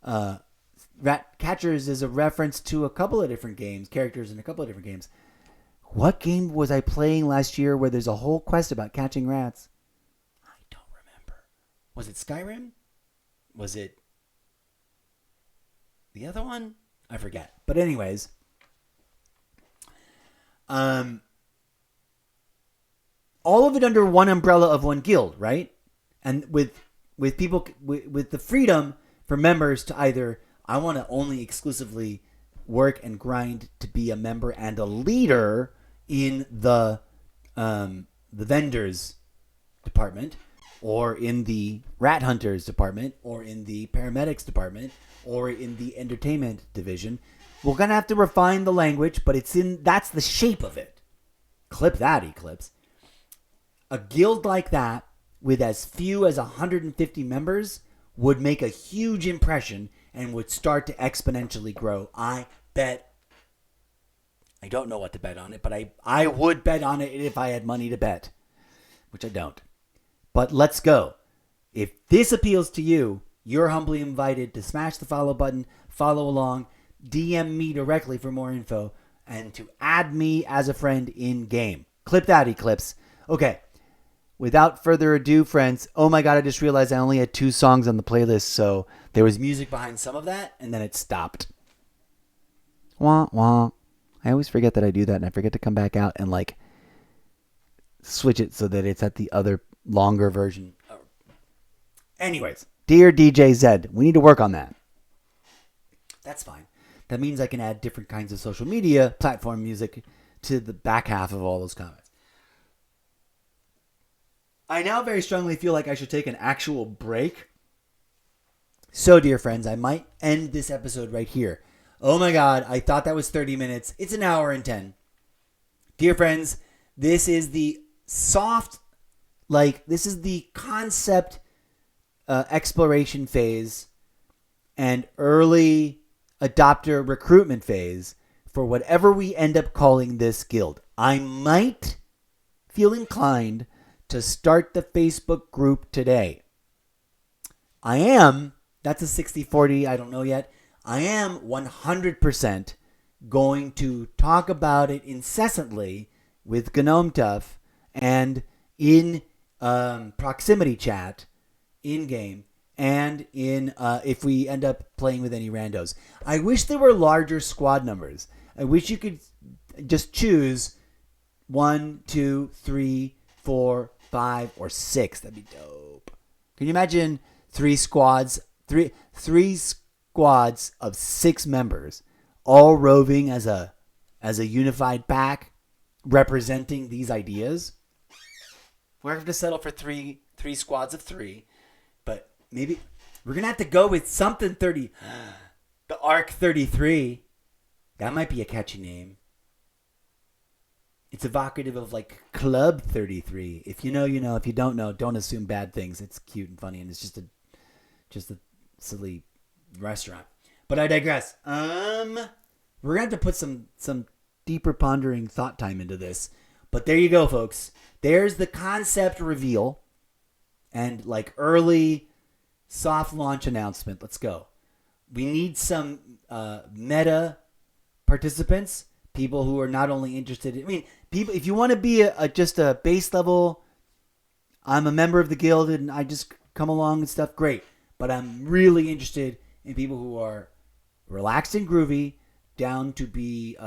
Rat catchers is a reference to a couple of different games, characters in a couple of different games. What game was I playing last year where there's a whole quest about catching rats? I don't remember. Was it Skyrim? Was it the other one? I forget. But anyways, all of it under one umbrella of one guild, right? And with people with the freedom for members to either, I want to only exclusively work and grind to be a member and a leader in the vendors department, or in the rat hunters department, or in the paramedics department, or in the entertainment division. We're gonna have to refine the language, but that's the shape of it. Clip that, Eclipse. A guild like that, with as few as 150 members, would make a huge impression and would start to exponentially grow. I bet. I don't know what to bet on it, but I would bet on it if I had money to bet, which I don't. But let's go. If this appeals to you, you're humbly invited to smash the follow button, follow along, DM me directly for more info, and to add me as a friend in game. Clip that, Eclipse. Okay. Without further ado, friends, oh my god, I just realized I only had 2 songs on the playlist, so there was music behind some of that, and then it stopped. Wah, wah. I always forget that I do that, and I forget to come back out and, switch it so that it's at the other longer version. Anyways, dear DJ Zed, we need to work on that. That's fine. That means I can add different kinds of social media platform music to the back half of all those comments. I now very strongly feel like I should take an actual break. So, dear friends, I might end this episode right here. Oh my god, I thought that was 30 minutes. It's an hour and 10. Dear friends, this is the this is the concept exploration phase and early adopter recruitment phase for whatever we end up calling this guild. I might feel inclined to start the Facebook group today. That's a 60-40, I don't know yet. I am 100% going to talk about it incessantly with Gnome Tuff and in proximity chat, in-game, and in if we end up playing with any randos. I wish there were larger squad numbers. I wish you could just choose 1, 2, 3, 4, 5, or 6. That'd be dope. Can you imagine 3 squads of 6 members, all roving as a unified pack, representing these ideas? We're going to settle for three squads of 3, but maybe we're going to have to go with something 30. The Arc 33. That might be a catchy name. It's evocative of Club 33. If you know, you know. If you don't know, don't assume bad things. It's cute and funny, and it's just a silly restaurant. But I digress. We're gonna have to put some deeper pondering thought time into this. But there you go, folks. There's the concept reveal and early soft launch announcement. Let's go. We need some meta participants. People who are not only interested in, people, if you want to be just a base level, I'm a member of the guild and I just come along and stuff, great. But I'm really interested in people who are relaxed and groovy, down to be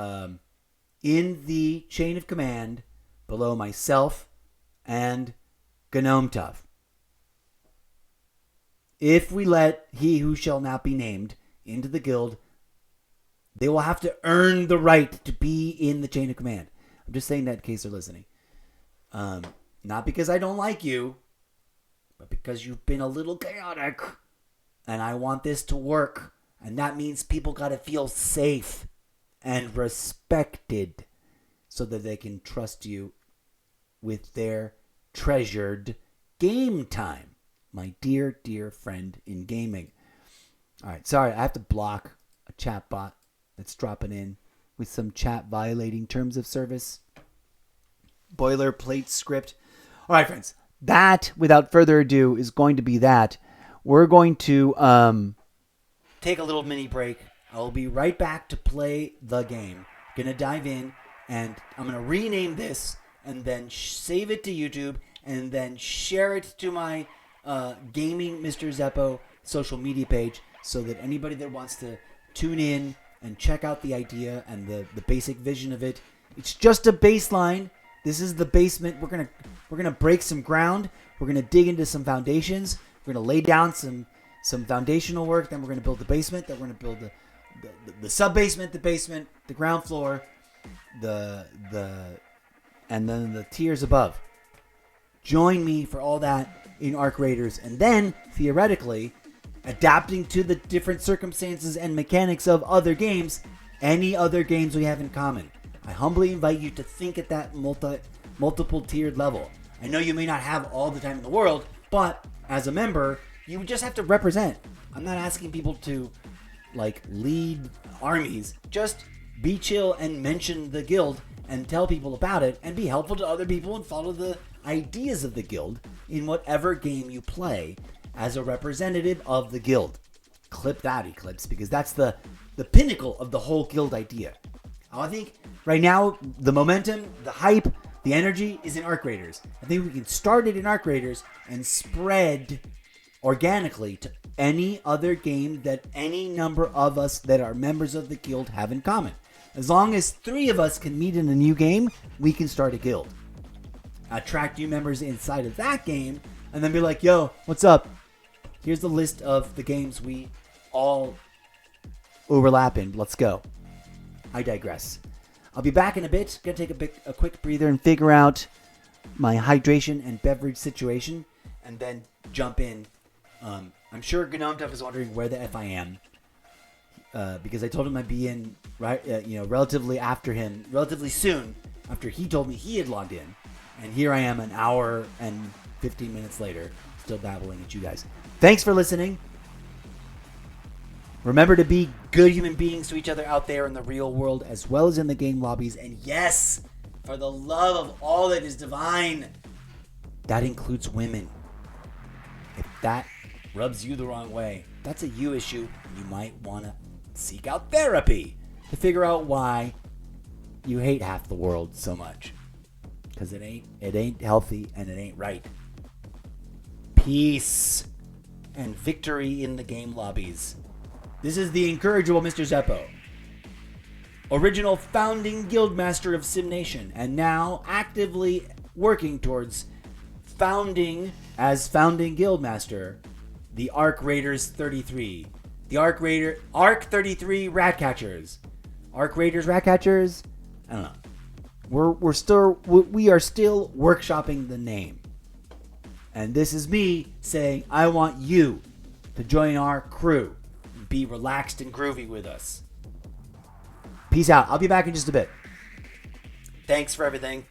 in the chain of command below myself and Gnome Tuff. If we let he who shall not be named into the guild, they will have to earn the right to be in the chain of command. I'm just saying that in case they're listening. Not because I don't like you, but because you've been a little chaotic. And I want this to work. And that means people got to feel safe and respected so that they can trust you with their treasured game time. My dear, dear friend in gaming. All right, sorry, I have to block a chat bot that's dropping in with some chat violating terms of service. Boilerplate script. All right, friends, that, without further ado, is going to be that. We're going to take a little mini break. I'll be right back to play the game. Gonna dive in, and I'm gonna rename this, and then save it to YouTube, and then share it to my Gaming Mr. Zeppo social media page, so that anybody that wants to tune in and check out the idea and the basic vision of it. It's just a baseline. This is the basement. We're gonna break some ground. We're gonna dig into some foundations. We're gonna lay down some foundational work. Then we're gonna build the basement. Then we're gonna build the sub basement, the basement, the ground floor, and then the tiers above. Join me for all that in Arc Raiders, and then theoretically, adapting to the different circumstances and mechanics of other games, any other games we have in common. I humbly invite you to think at that multiple tiered level. I know you may not have all the time in the world, but as a member, you just have to represent. I'm not asking people to lead armies. Just be chill and mention the guild and tell people about it and be helpful to other people and follow the ideas of the guild in whatever game you play as a representative of the guild. Clip that, Eclipse, because that's the pinnacle of the whole guild idea. I think right now the momentum, the hype, the energy is in Arc Raiders. I think we can start it in Arc Raiders and spread organically to any other game that any number of us that are members of the guild have in common. As long as 3 of us can meet in a new game, we can start a guild. Attract new members inside of that game, and then be like, yo, what's up? Here's the list of the games we all overlap in. Let's go. I digress. I'll be back in a bit. Gonna take a quick breather and figure out my hydration and beverage situation, and then jump in. I'm sure Gnome Tuff is wondering where the F I am, because I told him I'd be in relatively soon after he told me he had logged in, and here I am an hour and 15 minutes later, still babbling at you guys. Thanks for listening. Remember to be good human beings to each other out there in the real world as well as in the game lobbies. And yes, for the love of all that is divine, that includes women. If that rubs you the wrong way, that's a you issue. You might want to seek out therapy to figure out why you hate half the world so much. Because it ain't healthy and it ain't right. Peace and victory in the game lobbies. This is the incorrigible Mr. Zeppo, original founding guildmaster of Sim Nation, and now actively working towards founding guildmaster the Arc Raiders 33, the Arc 33 Ratcatchers, Arc Raiders Ratcatchers. I don't know. We are still workshopping the name, and this is me saying I want you to join our crew. Be relaxed and groovy with us. Peace out. I'll be back in just a bit. Thanks for everything.